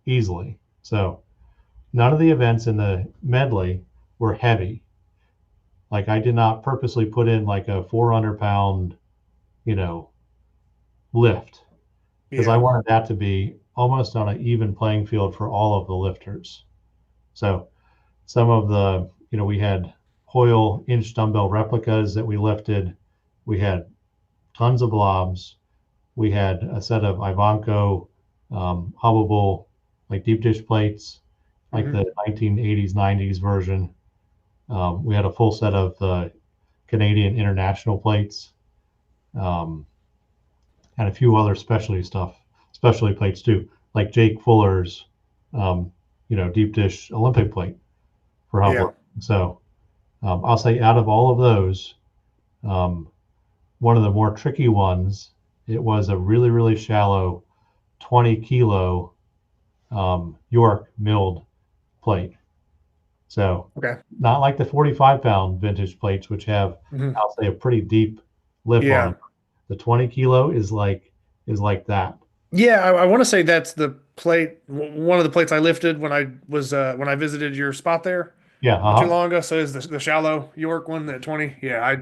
easily. So none of the events in the medley were heavy. Like I did not purposely put in like a 400 pound, lift, because I wanted that to be almost on an even playing field for all of the lifters. So some of the, we had Hoyle inch dumbbell replicas that we lifted. We had tons of blobs. We had a set of Ivanko hubbable like deep dish plates, like the 1980s, 90s version. We had a full set of the Canadian international plates, and a few other specialty plates too, like Jake Fuller's, deep dish Olympic plate for hubbling. So I'll say out of all of those, one of the more tricky ones, it was a really, really shallow 20 kilo York milled plate. So not like the 45 pound vintage plates, which have, I'll say, a pretty deep lip on them. The 20 kilo is like that. Yeah, I want to say that's the plate, one of the plates I lifted when I was when I visited your spot there. Not too long ago. So is the shallow York one at 20? Yeah,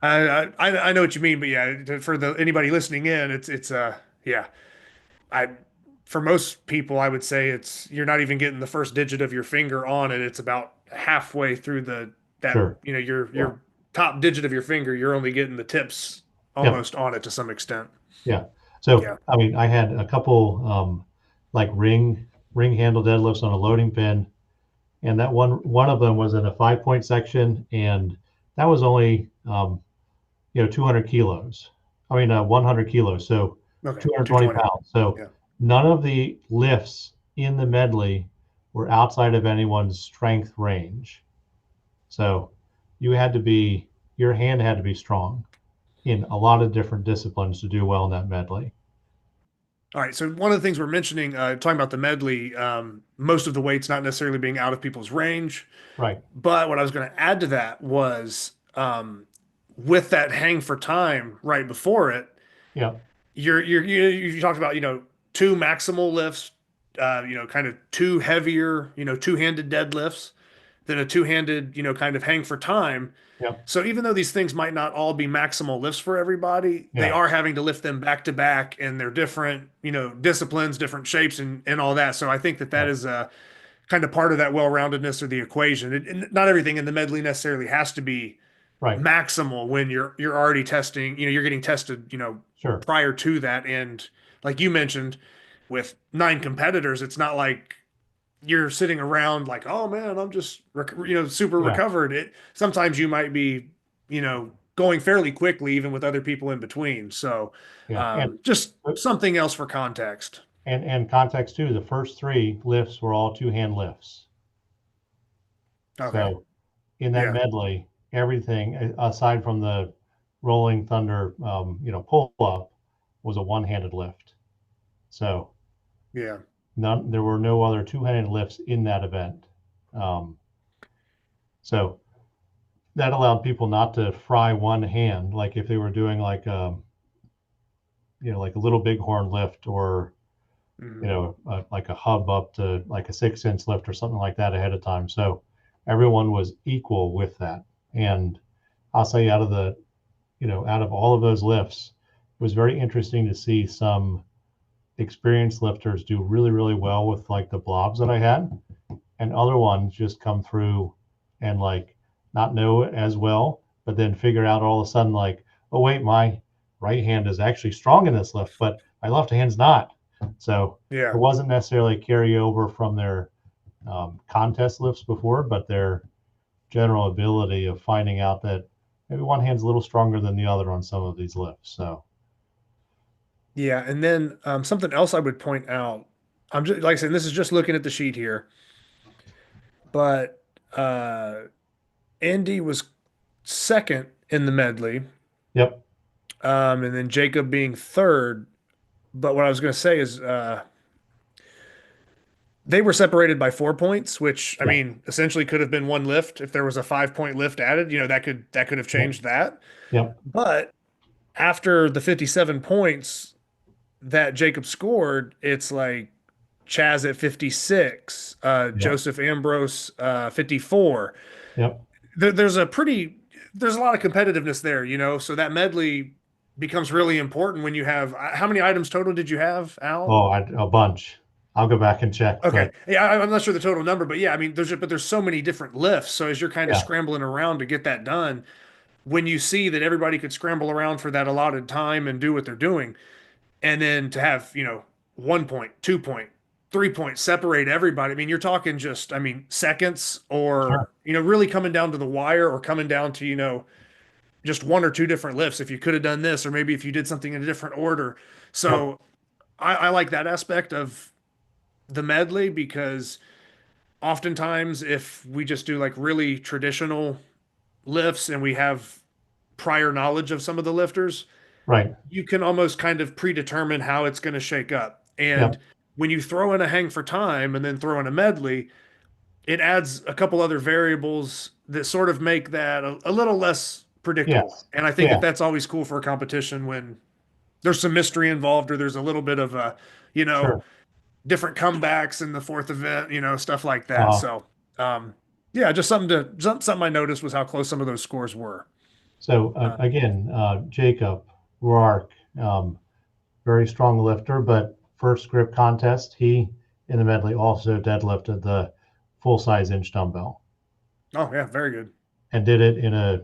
I know what you mean, but for anybody listening in, it's for most people, I would say you're not even getting the first digit of your finger on it. It's about halfway through your top digit of your finger. You're only getting the tips almost on it to some extent. Yeah. So I mean, I had a couple like ring handle deadlifts on a loading pin, and that one of them was in a 5-point section, and that was only 200 kilos. I mean 100 kilos, so Okay, 220 pounds. So Yeah. none of the lifts in the medley were outside of anyone's strength range. So your hand had to be strong in a lot of different disciplines to do well in that medley. All right. So one of the things we're mentioning, talking about the medley, most of the weights not necessarily being out of people's range. Right. But what I was going to add to that was with that hang for time right before it, Yeah. you talked about, two maximal lifts, kind of two heavier, two-handed deadlifts, then a two-handed, kind of hang for time. Yeah. So even though these things might not all be maximal lifts for everybody, they Yeah. are having to lift them back to back, and they're different, disciplines, different shapes, and all that. So I think that is kind of part of that well-roundedness of the equation. Not everything in the medley necessarily has to be Right. maximal when you're already testing. You're getting tested, Sure. prior to that, and like you mentioned, with 9 competitors, it's not like you're sitting around like, oh man, I'm just super Yeah. recovered. Sometimes you might be going fairly quickly even with other people in between. So Yeah. just something else for context. And context too, the first 3 lifts were all 2-hand lifts. Okay. So in that Yeah. medley, everything aside from the rolling thunder pull up was a 1-handed lift. So Yeah. there were no other 2-handed lifts in that event. So that allowed people not to fry one hand, like if they were doing like a little bighorn lift, or like a hub up to like a 6-inch lift or something like that ahead of time. So everyone was equal with that. And I'll say out of all of those lifts, it was very interesting to see some experienced lifters do really, really well with like the blobs that I had, and other ones just come through and like not know it as well, but then figure out all of a sudden like, oh wait, my right hand is actually strong in this lift, but my left hand's not. So Yeah. it wasn't necessarily carryover from their contest lifts before, but their general ability of finding out that maybe one hand's a little stronger than the other on some of these lifts. So Yeah, and then something else I would point out. I'm just like I said, this is just looking at the sheet here, but Andy was second in the medley, yep. and then Jacob being third. But what I was going to say is they were separated by 4 points, which I Yeah. mean essentially could have been one lift if there was a 5-point lift added. That could have changed that. Yep. But after the 57 points that Jacob scored, it's like Chaz at 56, Joseph Ambrose 54. Yep. There's a lot of competitiveness there, so that medley becomes really important when you have how many items total did you have, Al? Oh, a bunch. I'll go back and check. Okay. But Yeah, I'm not sure the total number, but yeah, I mean, there's so many different lifts. So as you're kind of Yeah. scrambling around to get that done, when you see that everybody could scramble around for that allotted time and do what they're doing, and then to have 1 point, 2 point, 3 point separate everybody. I mean, you're talking just seconds, or Sure. really coming down to the wire, or coming down to just 1 or 2 different lifts if you could have done this, or maybe if you did something in a different order. So Yep. I like that aspect of the medley, because oftentimes if we just do like really traditional lifts and we have prior knowledge of some of the lifters, Right. you can almost kind of predetermine how it's going to shake up. And Yep. when you throw in a hang for time and then throw in a medley, it adds a couple other variables that sort of make that a little less predictable. Yes. And I think Yeah. that's always cool for a competition when there's some mystery involved, or there's a little bit of Sure. different comebacks in the fourth event, stuff like that. Uh, So, yeah, just something I noticed was how close some of those scores were. so again, Jacob Roark, very strong lifter, but first grip contest, he in the medley also deadlifted the full-size inch dumbbell, Oh yeah, very good. and did it in I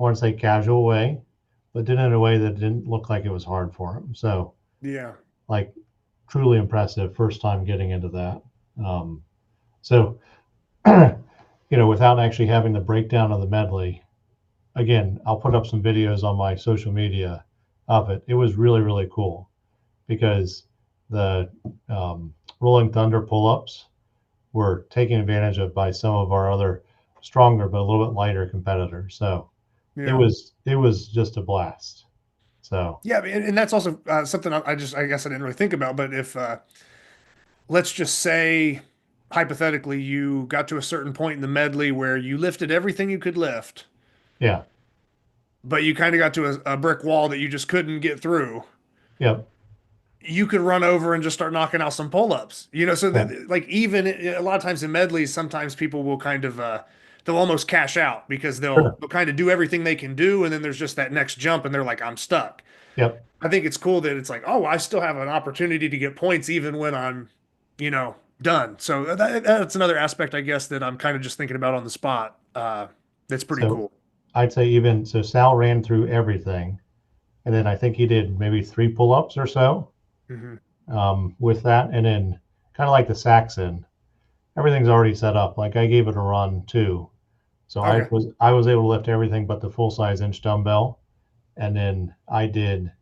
want to say casual way, but did it in a way that didn't look like it was hard for him. So Yeah. like truly impressive first time getting into that. So without actually having the breakdown of the medley, again, I'll put up some videos on my social media of it. It was really, really cool because the Rolling Thunder pull-ups were taken advantage of by some of our other stronger but a little bit lighter competitors. So it was just a blast. So Yeah, and that's also something I guess I didn't really think about. But if let's just say hypothetically you got to a certain point in the medley where you lifted everything you could lift, yeah, but you kind of got to a brick wall that you just couldn't get through, yep, you could run over and just start knocking out some pull-ups. So yeah, that, like, even a lot of times in medleys, sometimes people will kind of they'll almost cash out because they'll sure, they'll kind of do everything they can do, and then there's just that next jump, and they're like, I'm stuck. yep. I think it's cool that it's like, oh, I still have an opportunity to get points even when I'm, done. So that's another aspect, I guess, that I'm kind of just thinking about on the spot. That's pretty So cool. I'd say even so, Sal ran through everything, and then I think he did maybe 3 pull-ups or so Hmm. with that, and then kind of like the Saxon, everything's already set up. Like I gave it a run too, so Okay. I was able to lift everything but the full size inch dumbbell, and then I did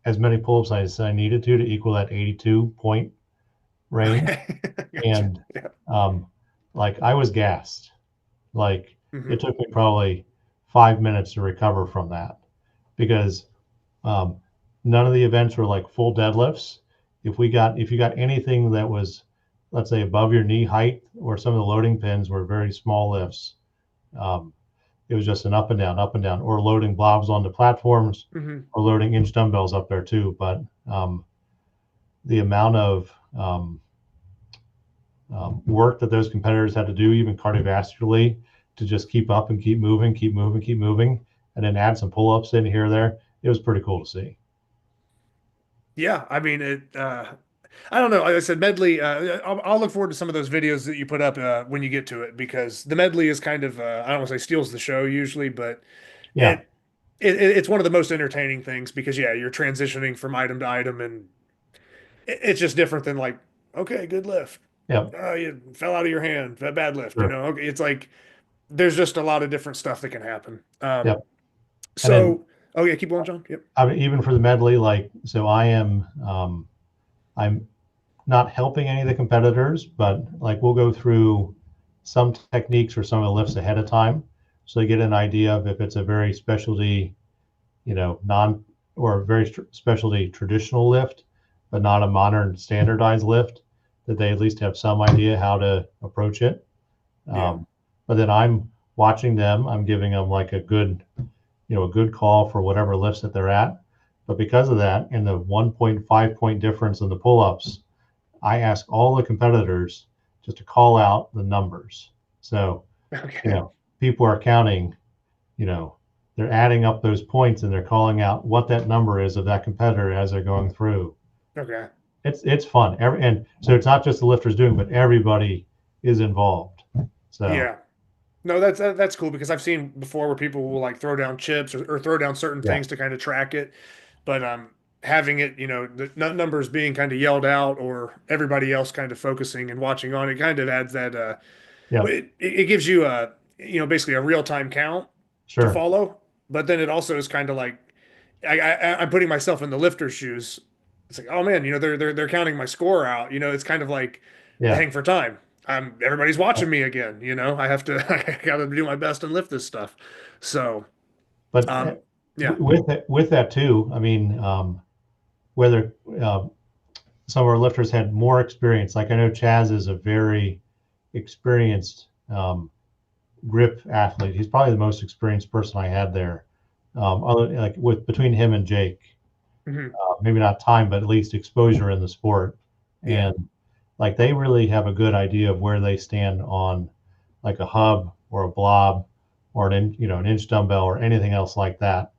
as many pull-ups as I needed to equal that 82 point range, Okay. Gotcha. and Yeah. um, like I was gassed. Like Hmm. it took me probably 5 minutes to recover from that because um, none of the events were like full deadlifts. If you got anything that was, let's say, above your knee height, or some of the loading pins were very small lifts, um, it was just an up and down, or loading blobs onto platforms, Hmm. or loading inch dumbbells up there too. But the amount of work that those competitors had to do, even cardiovascularly, to just keep up and keep moving, keep moving, keep moving, and then add some pull-ups in here or there. It was pretty cool to see. Yeah. I mean, I don't know. Like I said, medley. I'll look forward to some of those videos that you put up when you get to it, because the medley is kind of I don't want to say steals the show usually, but Yeah, it, it's one of the most entertaining things because yeah, you're transitioning from item to item, and it's just different than like, okay, good lift. yep, Oh, you fell out of your hand, bad lift. sure, Okay, it's like there's just a lot of different stuff that can happen. yep. And then So oh yeah, keep going, John. Yep. I mean, even for the medley, like so, I'm not helping any of the competitors, but like we'll go through some techniques or some of the lifts ahead of time, so they get an idea of if it's a very specialty, non or a very specialty traditional lift, but not a modern standardized lift, that they at least have some idea how to approach it. Yeah. But then I'm watching them. I'm giving them like a good call for whatever lifts that they're at. But because of that, and the 1.5 point difference in the pull-ups, I ask all the competitors just to call out the numbers. So, you Okay. know, people are counting, you know, they're adding up those points and they're calling out what that number is of that competitor as they're going through. Okay. It's fun. And so it's not just the lifters doing, but everybody is involved. So Yeah. No, that's cool because I've seen before where people will like throw down chips or throw down certain yeah, things to kind of track it, but having it, the numbers being kind of yelled out or everybody else kind of focusing and watching on it kind of adds that yeah, it gives you basically a real time count to sure. follow, but then it also is kind of like I'm putting myself in the lifter's shoes. It's like, oh man, they're counting my score out. It's kind of like the Yeah. hang for time. Everybody's watching me again. I have to I got to do my best and lift this stuff. So, But yeah. with that too, I mean, whether some of our lifters had more experience, like I know Chaz is a very experienced grip athlete. He's probably the most experienced person I had there. Like with between him and Jake, Hmm. maybe not time, but at least exposure in the sport, Yeah. and like they really have a good idea of where they stand on like a hub or a blob or an inch dumbbell or anything else like that.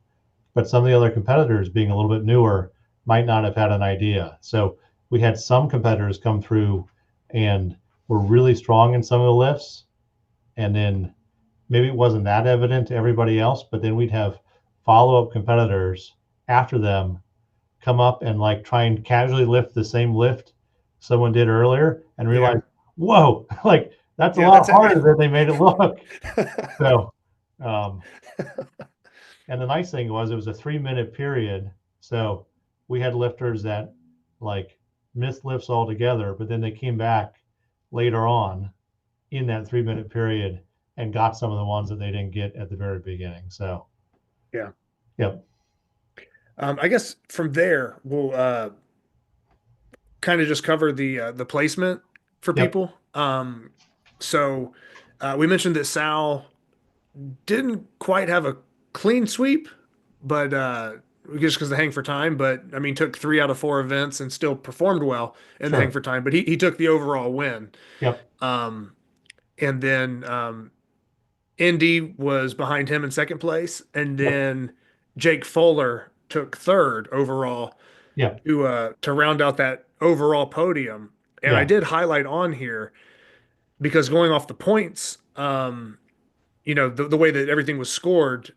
But some of the other competitors, being a little bit newer, might not have had an idea. So we had some competitors come through and were really strong in some of the lifts, and then maybe it wasn't that evident to everybody else, but then we'd have follow-up competitors after them come up and like try and casually lift the same lift someone did earlier and realize, Yeah. whoa, like that's a Yeah, lot that's heavy. harder than they made it look. So, um, and the nice thing was it was a 3-minute period. So we had lifters that like missed lifts altogether, but then they came back later on in that 3-minute period and got some of the ones that they didn't get at the very beginning. So, Yeah. yep. I guess from there we'll kind of just cover the placement for Yep. people. So we mentioned that Sal didn't quite have a clean sweep, but just because the hang for time. But I mean, took 3 out of 4 events and still performed well in the hang Sure. for time. But he took the overall win. Yep. And then Indy was behind him in second place, and Yep. then Jake Fuller took third overall Yep. to round out that overall podium. And I Yeah. did highlight on here because going off the points, the way that everything was scored,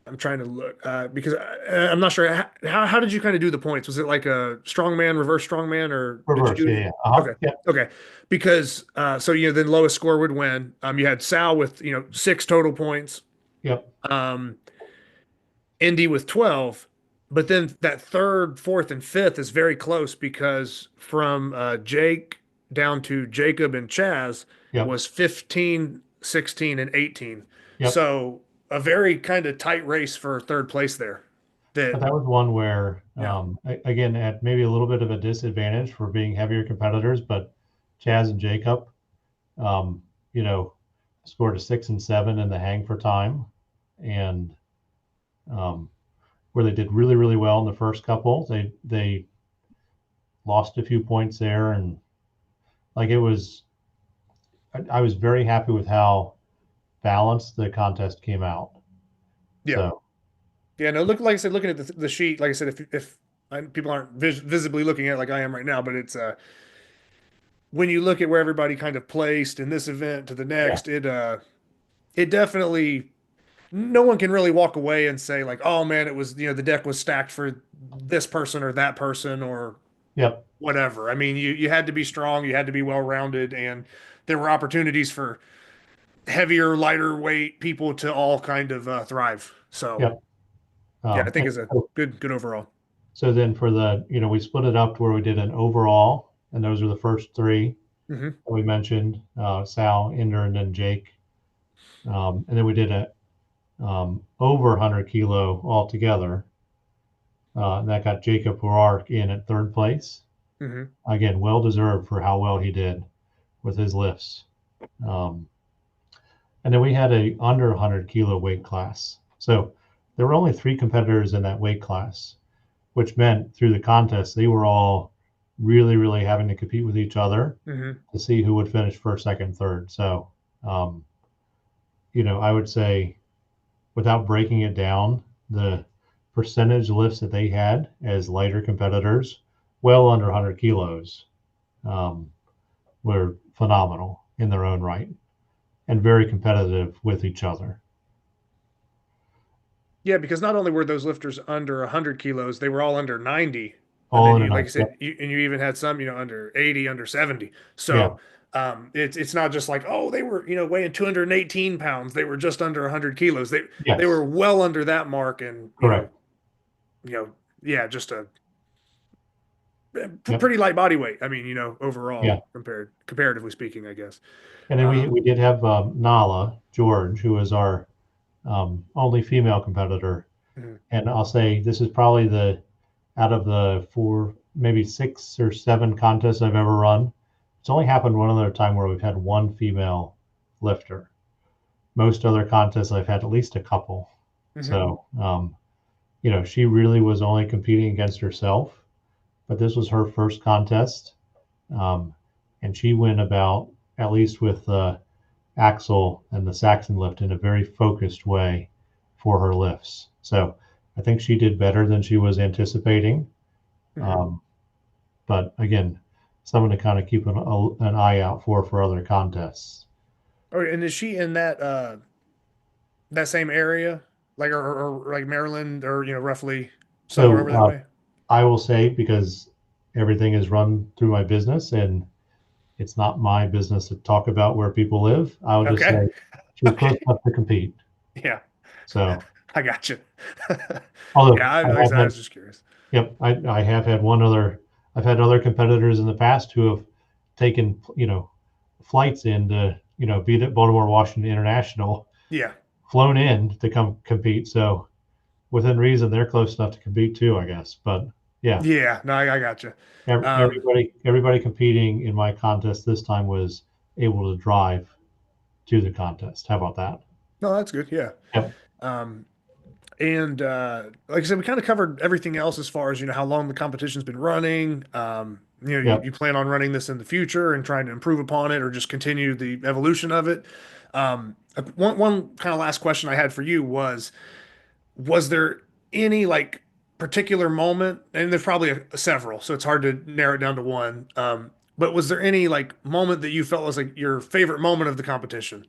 I'm trying to look because I'm not sure how did you kind of do the points? Was it like a strongman, reverse strongman, or did you Reverse. do Yeah. it? Yeah. Uh-huh. Okay, Yep. okay, because so then lowest score would win. You had Sal with 6 total points, Yep. um, Indy with 12, but then that third, fourth, and fifth is very close because from Jake down to Jacob and Chaz Yep. was 15, 16, and 18. Yep. So a very kind of tight race for third place there. But That that was one where, Yeah. Again, at maybe a little bit of a disadvantage for being heavier competitors, but Chaz and Jacob, um, you know, scored a 6 and 7 in the hang for time, and um, where they did really, really well in the first couple. They lost a few points there, and like it was, I was very happy with how balanced the contest came out. Yeah. So Yeah, no, like I said, looking at the sheet, like I said, if people aren't visibly looking at it like I am right now, but it's when you look at where everybody kind of placed in this event to the yeah, next, it definitely no one can really walk away and say like, oh man, it was the deck was stacked for this person or that person or yep, whatever. I mean, you had to be strong, you had to be well rounded, and there were opportunities for heavier, lighter weight people to all kind of thrive. So yep. yeah, I think And it's a good overall. so then for we split it up to where we did an overall, and those are the first 3 Hmm. that we mentioned, Sal, Inder, and then Jake. And then we did a over 100 kilo altogether. And that got Jacob Roark in at third place. Hmm. Again, well deserved for how well he did with his lifts. Um, and then we had a under 100 kilo weight class. So there were only 3 competitors in that weight class, which meant through the contest, they were all really, really having to compete with each other Hmm. to see who would finish first, second, third. So, I would say without breaking it down, the percentage lifts that they had as lighter competitors, well under 100 kilos, um, were phenomenal in their own right and very competitive with each other. Yeah, because not only were those lifters under 100 kilos, they were all under 90. And All then in a you, like night. I said, Yep. you even had some, under 80, under 70. Yeah. So it's not just like, oh, they were, weighing 218 pounds. They were just under 100 kilos. They Yes. were well under that mark. And, Correct. yeah, just a Yep. pretty light body weight. I mean, Yeah. overall comparatively speaking, I guess. And then we did have Nala George, who is our only female competitor. Mhm. And I'll say this is probably out of the 4, maybe 6 or 7 contests I've ever run, it's only happened one other time where we've had one female lifter. Most other contests I've had at least a couple. Mhm. So, she really was only competing against herself, but this was her first contest. And she went about, at least with the axle and the Saxon lift, in a very focused way for her lifts. So I think she did better than she was anticipating. Mhm. But again, someone to kind of keep an eye out for other contests. Oh, and is she in that same area, like or like Maryland, or roughly somewhere over So that way? I will say, because everything is run through my business, and it's not my business to talk about where people live. I would just Okay. say she was close Okay. enough to compete. Yeah. So, I got you. although Yeah, I, I like I have said, I had, was just curious. yep, I have had I've had other competitors in the past who have taken, flights in to, be at Baltimore Washington International, Yeah. flown in to come compete. So within reason, they're close enough to compete too, I guess. But yeah, Yeah. No, I got you. everybody competing in my contest this time was able to drive to the contest. How about that? No, that's good. Yeah. Yep. Um, and like I said, we kind of covered everything else as far as, how long the competition's been running. You Yep. plan on running this in the future and trying to improve upon it or just continue the evolution of it. One kind of last question I had for you was there any like particular moment, and there's probably several, so it's hard to narrow it down to one. But was there any like moment that you felt was like your favorite moment of the competition?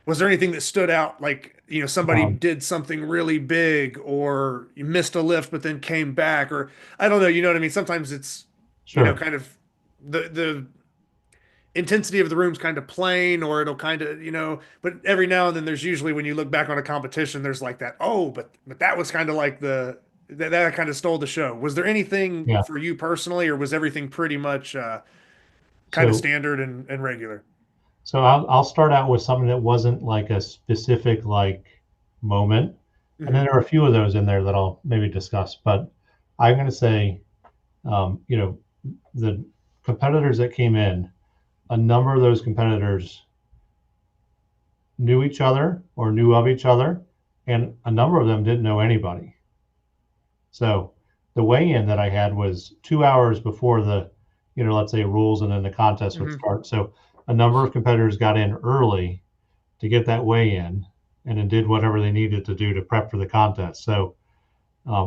Was there anything that stood out, like, somebody Um, did something really big, or you missed a lift but then came back, or I don't know, you know what I mean? Sometimes it's, sure. kind of the intensity of the room's kind of plain, or it'll kind of, but every now and then there's usually when you look back on a competition, there's like that, oh, but that was kind of like that kind of stole the show. Was there anything Yeah. for you personally, or was everything pretty much kind of So standard and regular? so I'll start out with something that wasn't like a specific like moment, and then Hmm. there are a few of those in there that I'll maybe discuss. But I'm going to say, you know, the competitors that came in, a number of those competitors knew each other or knew of each other, and a number of them didn't know anybody. So the weigh-in that I had was 2 hours before the, let's say rules and then the contest would Hmm. start. So a number of competitors got in early to get that weigh-in and then did whatever they needed to do to prep for the contest. So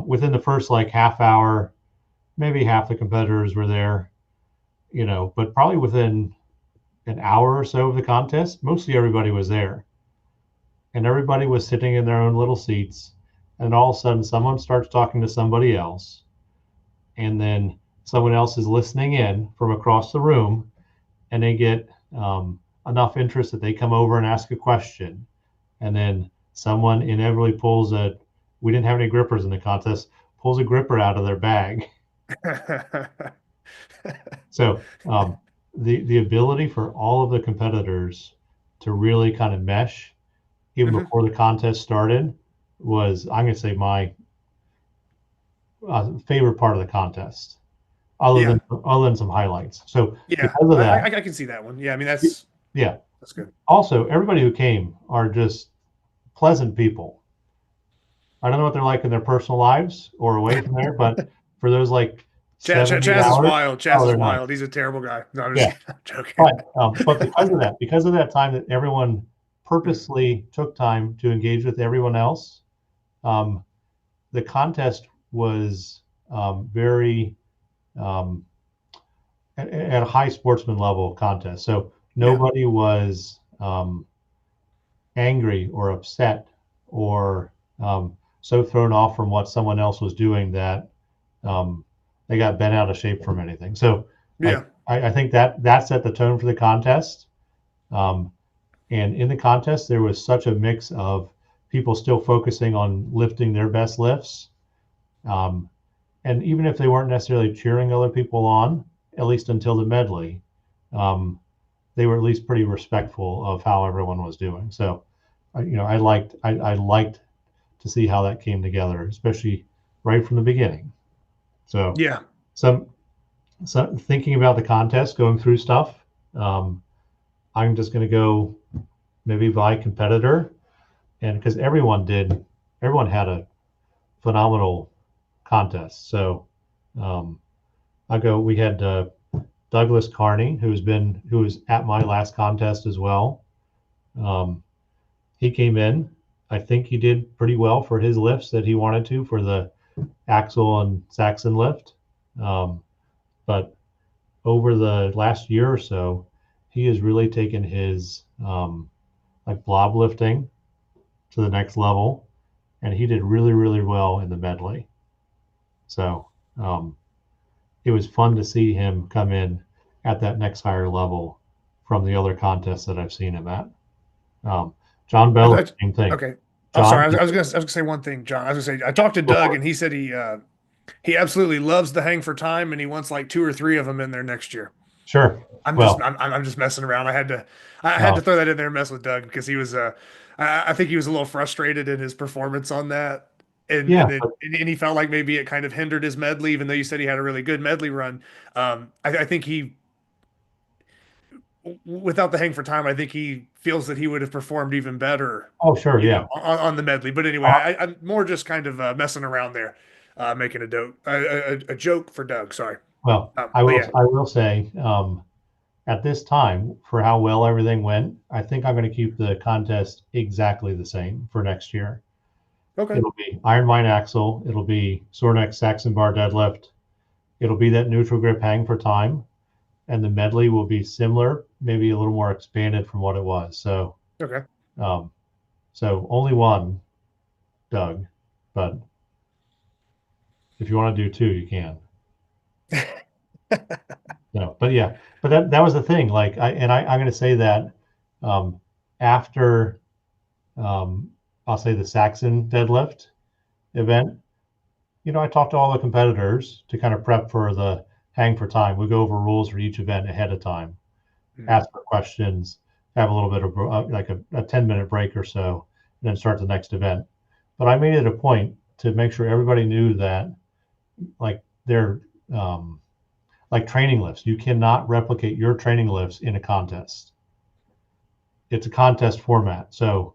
within the first like half hour, maybe half the competitors were there, but probably within an hour or so of the contest, mostly everybody was there. And everybody was sitting in their own little seats. And all of a sudden, someone starts talking to somebody else. And then someone else is listening in from across the room. And they get enough interest that they come over and ask a question. And then someone inevitably we didn't have any grippers in the contest, pulls a gripper out of their bag. So the ability for all of the competitors to really kind of mesh even Hmm. before the contest started was, I'm going to say, my favorite part of the contest, Yeah. other than some highlights. So Yeah, because of that, I can see that one. Yeah, I mean that's yeah. that's good. Also, everybody who came are just pleasant people. I don't know what they're like in their personal lives or away from there, but for those like Chaz, 7, 8 Chaz is hours, wild. Chaz oh, is they're wild. nice. He's a terrible guy. No, I'm just Yeah, kidding. I'm joking. but because of that time that everyone Mm. purposely took time to engage with everyone else, um, the contest was very um, at a high sportsman level contest. So Yeah. nobody was angry or upset or so thrown off from what someone else was doing that um, they got bent out of shape from anything. So Yeah. I think that set the tone for the contest. Um, and in the contest, there was such a mix of people still focusing on lifting their best lifts. Um, and even if they weren't necessarily cheering other people on, at least until the medley, um, they were at least pretty respectful of how everyone was doing. So, I liked to see how that came together, especially right from the beginning. So, Yeah. some thinking about the contest, going through stuff. Um, I'm just going to go maybe by competitor, and because everyone had a phenomenal contest. So, um, we had Douglas Carney, who was at my last contest as well. Um, he came in. I think he did pretty well for his lifts that he wanted to for the axle and Saxon lift. Um, but over the last year or so, he has really taken his like blob lifting to the next level, and he did really, really well in the medley. So it was fun to see him come in at that next higher level from the other contests that I've seen him at. John Bell, same thing. Okay. I'm John, sorry. I was gonna say one thing, John. I was gonna say I talked to Doug, and he said he absolutely loves the hang for time, and he wants like 2 or 3 of them in there next year. sure. I'm Well, just I'm just messing around. I had to throw that in there and mess with Doug because he was I think he was a little frustrated in his performance on that. And yeah, and then and he felt like maybe it kind of hindered his medley, even though you said he had a really good medley run. I think he, without the hang for time, I think he feels that he would have performed even better, oh, sure, yeah. on the medley. But anyway, I'm more just kind of messing around there, making a joke for Doug. Sorry. Well, But yeah, I will say, at this time, for how well everything went, I think I'm going to keep the contest exactly the same for next year. okay, It'll be Ironmind Axle. It'll be Sorinex Saxon Bar deadlift. It'll be that neutral grip hang for time, and the medley will be similar, maybe a little more expanded from what it was. So, okay. so only one, Doug, but if you want to do 2, you can. But yeah, but that was the thing. Like I'm going to say that after I'll say the Saxon deadlift event, I talked to all the competitors to kind of prep for the hang for time. We go over rules for each event ahead of time, ask for questions, have a little bit of like a 10-minute break or so, and then start the next event. But I made it a point to make sure everybody knew that, like, they're like training lifts. You cannot replicate your training lifts in a contest. It's a contest format. So,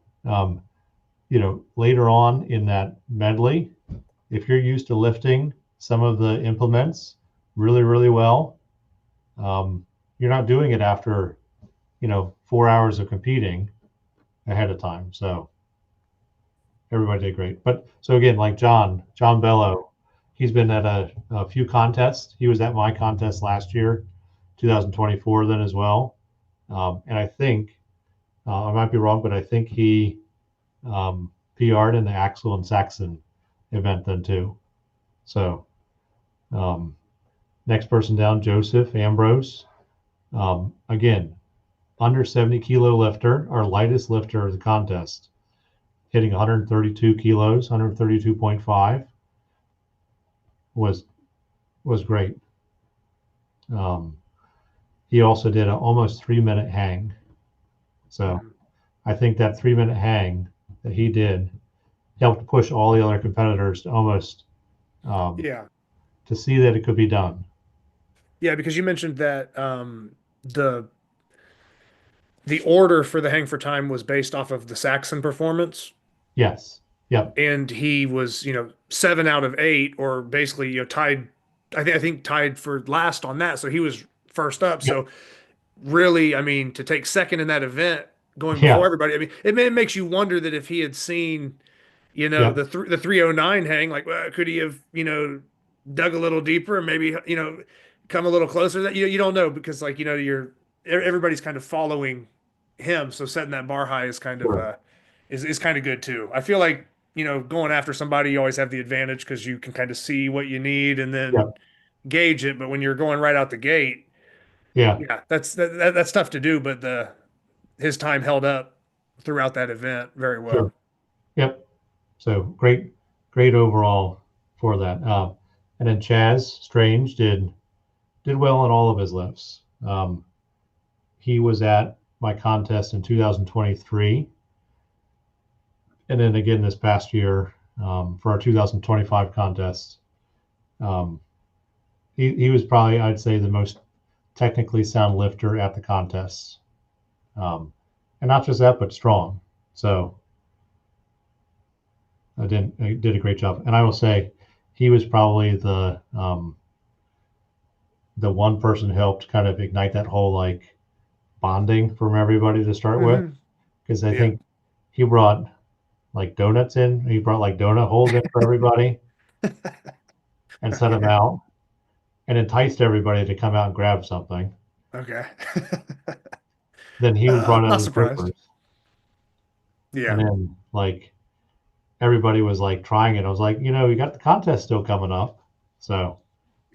later on in that medley, if you're used to lifting some of the implements really, really well, you're not doing it after, 4 hours of competing ahead of time. So everybody did great. But so again, like John Bello, he's been at a few contests. He was at my contest last year, 2024 then as well. And I think, I might be wrong, but I think he PR'd in the Axle and Saxon event then too. So next person down, Joseph Ambrose. Again, under 70 kilo lifter, our lightest lifter of the contest, hitting 132 kilos, 132.5 was great. He also did an almost 3-minute hang. So I think that 3-minute hang that he did helped push all the other competitors to almost to see that it could be done. Yeah, because you mentioned that the order for the hang for time was based off of the Saxon performance. Yes. Yep. And he was, 7 out of 8, or basically, tied. I think tied for last on that. So he was first up. Yep. So really, I mean, to take second in that event, going Yeah. before everybody. I mean, it makes you wonder that if he had seen, Yep. the 309 hang, like, could he have, dug a little deeper and maybe, come a little closer? That you don't know, because, like, everybody's kind of following him. So setting that bar high is kind Sure. of is kind of good too. I feel like, going after somebody, you always have the advantage because you can kind of see what you need and then Yep. gauge it. But when you're going right out the gate, Yeah. that's tough to do. But his time held up throughout that event very well. Sure. Yep. So great overall for that. And then Chaz Strange did well in all of his lifts. He was at my contest in 2023, and then again this past year for our 2025 contest. He was probably, I'd say, the most technically sound lifter at the contest, and not just that, but strong. So I did a great job, and I will say he was probably the one person who helped kind of ignite that whole, like, bonding from everybody to start with, because I think he brought like donuts in. He brought like donut holes in for everybody and set them out and enticed everybody to come out and grab something. Okay. Then he brought out Not his surprised. papers. Yeah. And then, like, everybody was like trying it. I was like, we got the contest still coming up. So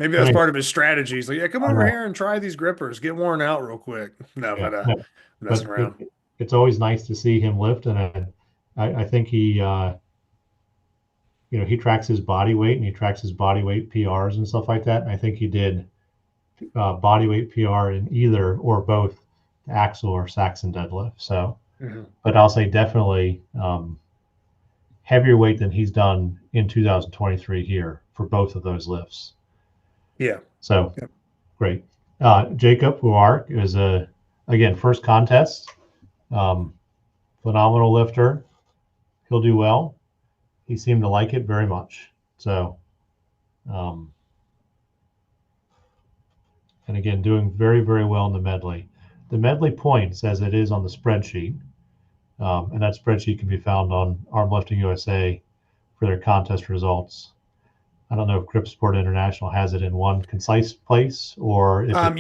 Maybe I that's mean, part of his strategy. He's like, yeah, come I over know. here and try these grippers. Get worn out real quick. No, Yeah, but no, messing but around. it's always nice to see him lift, and I think he he tracks his body weight and he tracks his body weight PRs and stuff like that. And I think he did body weight PR in either or both the axle or Saxon deadlift. So, Hmm. but I'll say definitely heavier weight than he's done in 2023 here for both of those lifts. Yeah. So Yep. great. Jacob Huark is again first contest, phenomenal lifter. He'll do well. He seemed to like it very much. So, and again, doing very, very well in the medley. The medley points as it is on the spreadsheet, and that spreadsheet can be found on Arm Lifting USA for their contest results. I don't know if Grip Sport International has it in one concise place or if it's in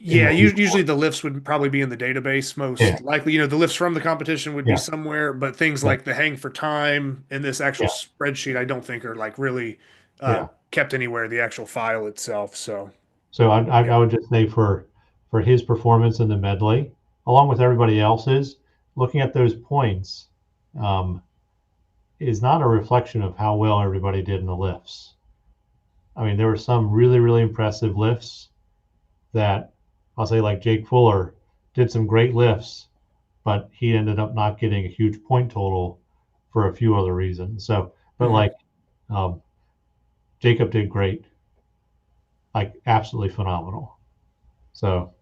Yeah, the lead usually board. the lifts would probably be in the database Yeah, most likely. The lifts from the competition would be yeah, somewhere, but things yeah, like the hang for time and this actual yeah, spreadsheet, I don't think are like really yeah. kept anywhere, the actual file itself. So, So yeah. I would just say for his performance in the medley, along with everybody else's, looking at those points um, is not a reflection of how well everybody did in the lifts. I mean, there were some really, really impressive lifts that I'll say, like Jake Fuller, did some great lifts, but he ended up not getting a huge point total for a few other reasons. So, but Mhm. like um, Jacob did great, like absolutely phenomenal. So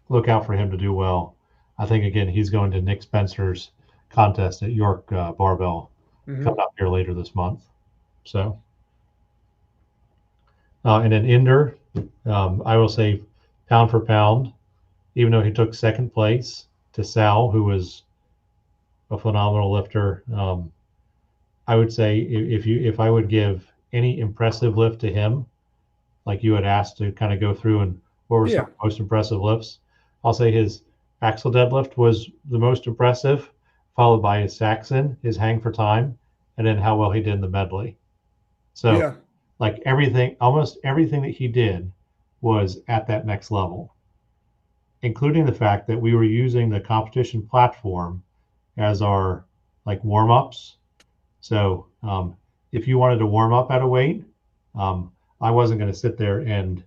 look out for him to do well. I think again he's going to Nick Spencer's contest at York Barbell Mhm. coming up here later this month. So and then Inder, I will say pound for pound, even though he took second place to Sal, who was a phenomenal lifter. I would say if I would give any impressive lift to him, like you had asked to kind of go through and what were some Yeah. of the most impressive lifts, I'll say his axle deadlift was the most impressive, followed by his Saxon, his hang for time, and then how well he did in the medley. So Yeah. like everything, almost everything that he did was at that next level, including the fact that we were using the competition platform as our like warm ups. So if you wanted to warm up at a weight, um, I wasn't going to sit there and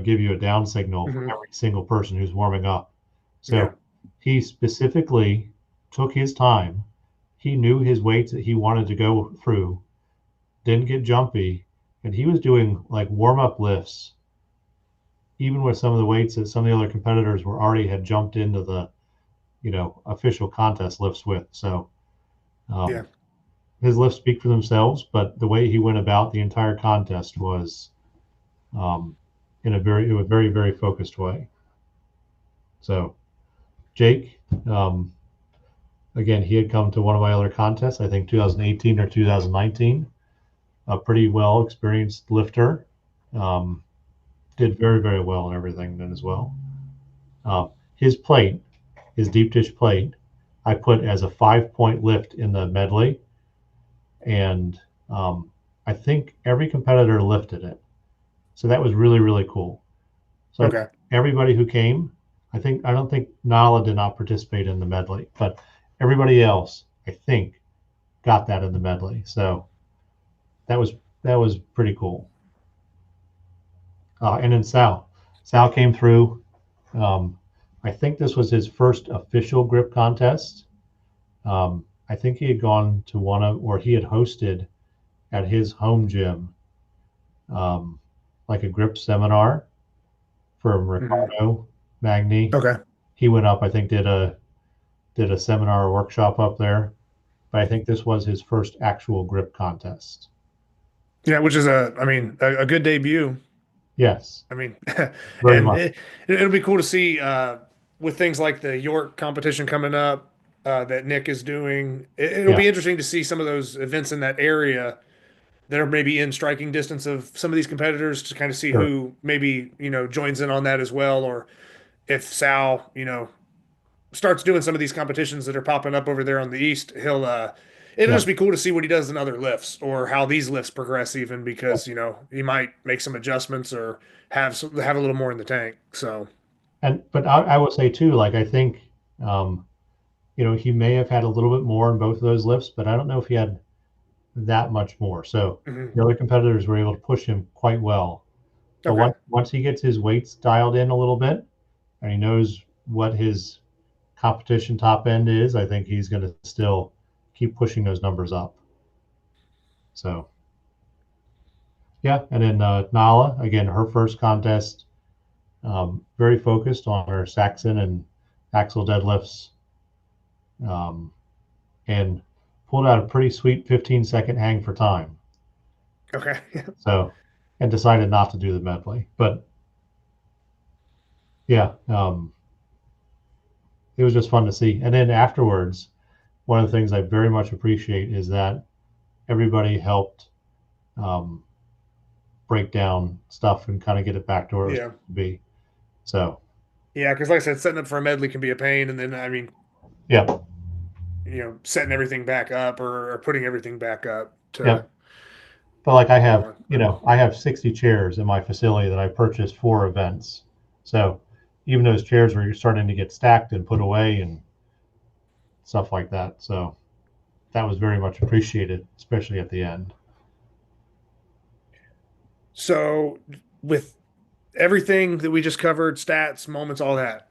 give you a down signal for Mhm. every single person who's warming up. Yeah. So he specifically took his time. He knew his weights that he wanted to go through, didn't get jumpy, and he was doing like warm up lifts, even with some of the weights that some of the other competitors were already had jumped into the official contest lifts with. So Yeah. um, his lifts speak for themselves, but the way he went about the entire contest was um, in a very, very focused way. So Jake, um, again, he had come to one of my other contests, I think 2018 or 2019, a pretty well experienced lifter. Um, did very, very well in everything then as well. His plate, his deep dish plate, I put as a 5 point lift in the medley. And I think every competitor lifted it. So that was really, really cool. So I Okay. think everybody who came, I don't think Nala did not participate in the medley, but everybody else, I think, got that in the medley. So that was that was pretty cool. And then Sal came through. Um, I think this was his first official grip contest. I think he had gone to one of, or he had hosted at his home gym, um, like a grip seminar from Mhm. Ricardo Magni. Okay. He went up, I think, did a seminar or workshop up there. But I think this was his first actual grip contest. Yeah, which is a good debut. Yes, I mean, very and much. it'll be cool to see with things like the York competition coming up that Nick is doing. It'll Yeah, be interesting to see some of those events in that area that are maybe in striking distance of some of these competitors to kind of see sure. who maybe joins in on that as well, or if Sal starts doing some of these competitions that are popping up over there on the east, he'll It'll Yeah. just be cool to see what he does in other lifts or how these lifts progress, even because he might make some adjustments or have a little more in the tank. So But I will say too, like I think um, he may have had a little bit more in both of those lifts, but I don't know if he had that much more. So mhm. the other competitors were able to push him quite well. But Okay, once he gets his weights dialed in a little bit and he knows what his competition top end is, I think he's going to still keep pushing those numbers up. So yeah, and then Nala again, her first contest, very focused on her Saxon and axle deadlifts, um, and pulled out a pretty sweet 15-second hang for time. okay, So, and decided not to do the medley, but yeah, it was just fun to see. And then afterwards, one of the things I very much appreciate is that everybody helped um, break down stuff and kind of get it back to where it was yeah, supposed to be. So, yeah. Because like I said, setting up for a medley can be a pain, and then yeah, setting everything back up or putting everything back up yeah. to But like go on. I have 60 chairs in my facility that I purchased for events. So even those chairs were starting to get stacked and put away and stuff like that. So that was very much appreciated, especially at the end. So with everything that we just covered, stats, moments, all that.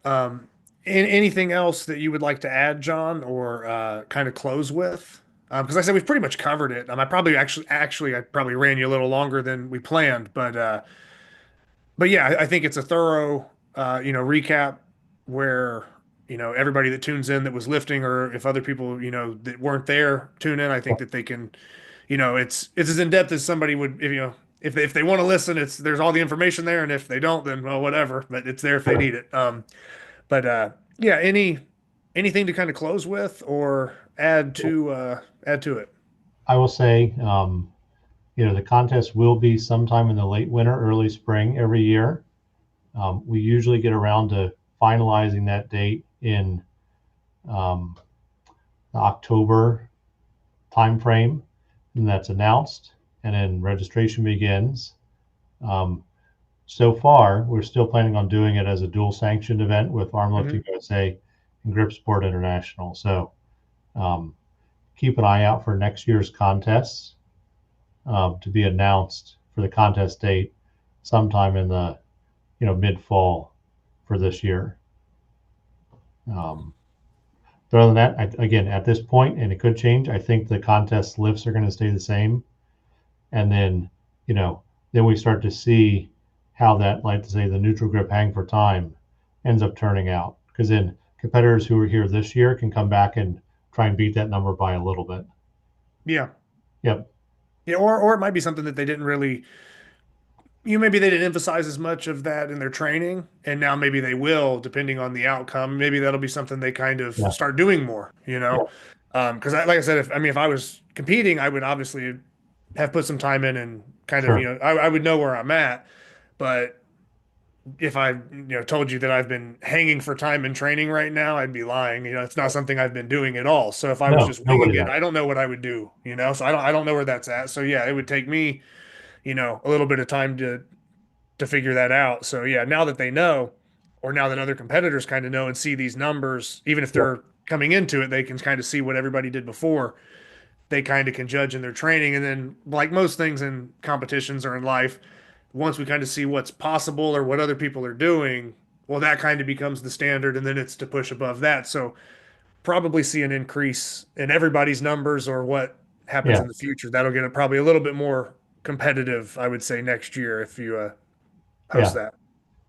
Anything else that you would like to add, John, or kind of close with? Because like I said we've pretty much covered it. I probably actually I probably ran you a little longer than we planned, but yeah, I think it's a thorough recap where everybody that tunes in that was lifting, or if other people that weren't there tune in. I think that they can, it's as in depth as somebody would if they want to listen. There's all the information there, and if they don't, then well, whatever. But it's there if they need it. But yeah, anything to kind of close with or add to it. I will say, the contest will be sometime in the late winter, early spring every year. We usually get around to finalizing that date in um, the October timeframe, and that's announced, and then registration begins. Um, so far, we're still planning on doing it as a dual sanctioned event with Arm Hmm. Lifting USA and Grip Sport International. So um, keep an eye out for next year's contests to be announced for the contest date sometime in the mid fall for this year. Um, but other than that, again, at this point, and it could change, I think the contest lifts are going to stay the same. And then, then we start to see how that, like to say, the neutral grip hang for time ends up turning out. Because then competitors who are here this year can come back and try and beat that number by a little bit. Yeah, Yep. yeah, or it might be something that they didn't really maybe they didn't emphasize as much of that in their training, and now maybe they will, depending on the outcome. Maybe that'll be something they kind of Yeah. start doing more, Yeah. Because like I said, if I was competing, I would obviously have put some time in and kind of, Sure. I would know where I'm at. But if I, told you that I've been hanging for time in training right now, I'd be lying. It's not something I've been doing at all. So if I was No, just winging nobody it, has. I don't know what I would do, So I don't know where that's at. So yeah, it would take me, a little bit of time to figure that out. So yeah, now that they know, or now that other competitors kind of know and see these numbers, even if Yep. they're coming into it, they can kind of see what everybody did before. They kind of can judge in their training. And then, like most things in competitions or in life, once we kind of see what's possible or what other people are doing, well, that kind of becomes the standard. And then it's to push above that. So probably see an increase in everybody's numbers or what happens Yeah. in the future. That'll get it probably a little bit more competitive, I would say, next year if you host Yeah. that.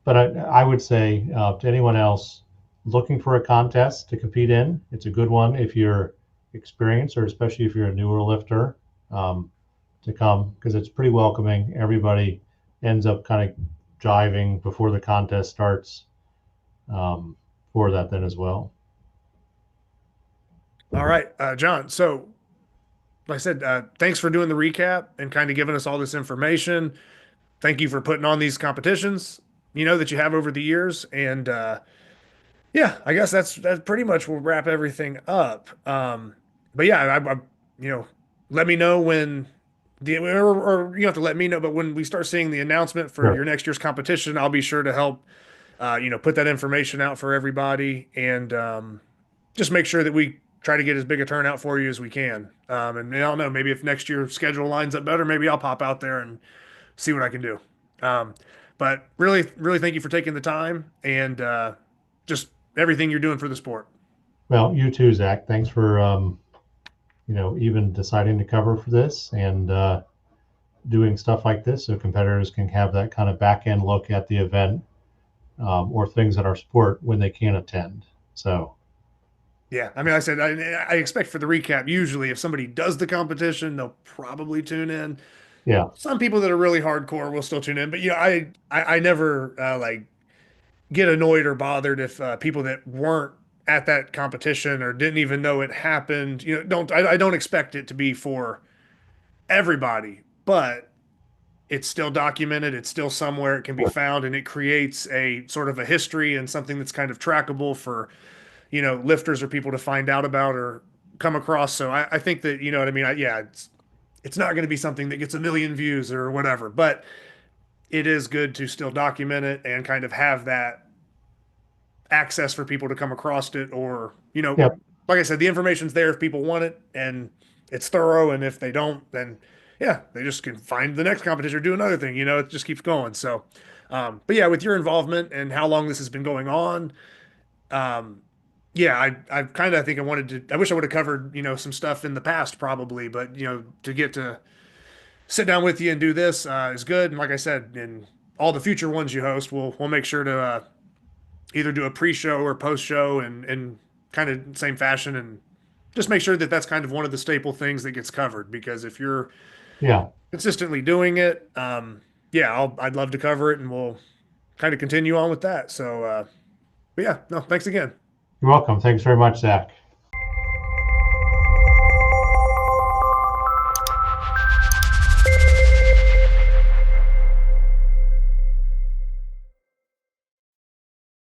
But I would say to anyone else looking for a contest to compete in, it's a good one if you're experienced or especially if you're a newer lifter to come because it's pretty welcoming. Everybody ends up kind of jiving before the contest starts um, for that then as well. All right, John. So, like I said, thanks for doing the recap and kind of giving us all this information. Thank you for putting on these competitions, that you have over the years. And yeah, I guess that pretty much will wrap everything up. But yeah, let me know when or you have to let me know, but when we start seeing the announcement for Sure. your next year's competition, I'll be sure to help, put that information out for everybody and just make sure that we try to get as big a turnout for you as we can. And I don't know, maybe if next year's schedule lines up better, maybe I'll pop out there and see what I can do. Um, but really, really thank you for taking the time and just everything you're doing for the sport. Well, you too, Zach. Thanks for even deciding to cover for this and doing stuff like this so competitors can have that kind of back end look at the event or things in our sport when they can't attend. So, Yeah, I mean, like I said, I expect for the recap, usually if somebody does the competition, they'll probably tune in. yeah, Some people that are really hardcore will still tune in, but I never like get annoyed or bothered if people that weren't at that competition or didn't even know it happened, I don't expect it to be for everybody, but it's still documented. It's still somewhere it can be sure. found, and it creates a sort of a history and something that's kind of trackable for, lifters or people to find out about or come across. So I think that, you know what I mean? Yeah, it's not going to be something that gets a million views or whatever, but it is good to still document it and kind of have that access for people to come across it or, Yep. like I said, the information's there if people want it and it's thorough. And if they don't, then yeah, they just can find the next competition or do another thing, it just keeps going. So, but yeah, with your involvement and how long this has been going on, um, yeah, I kind of think I wish I would have covered, some stuff in the past probably, but to get to sit down with you and do this is good. And like I said, in all the future ones you host, we'll make sure to either do a pre-show or post-show and kind of same fashion and just make sure that that's kind of one of the staple things that gets covered because if you're Yeah. consistently doing it, yeah, I'd love to cover it and we'll kind of continue on with that. So, but yeah, no, thanks again. You're welcome. Thanks very much, Zach.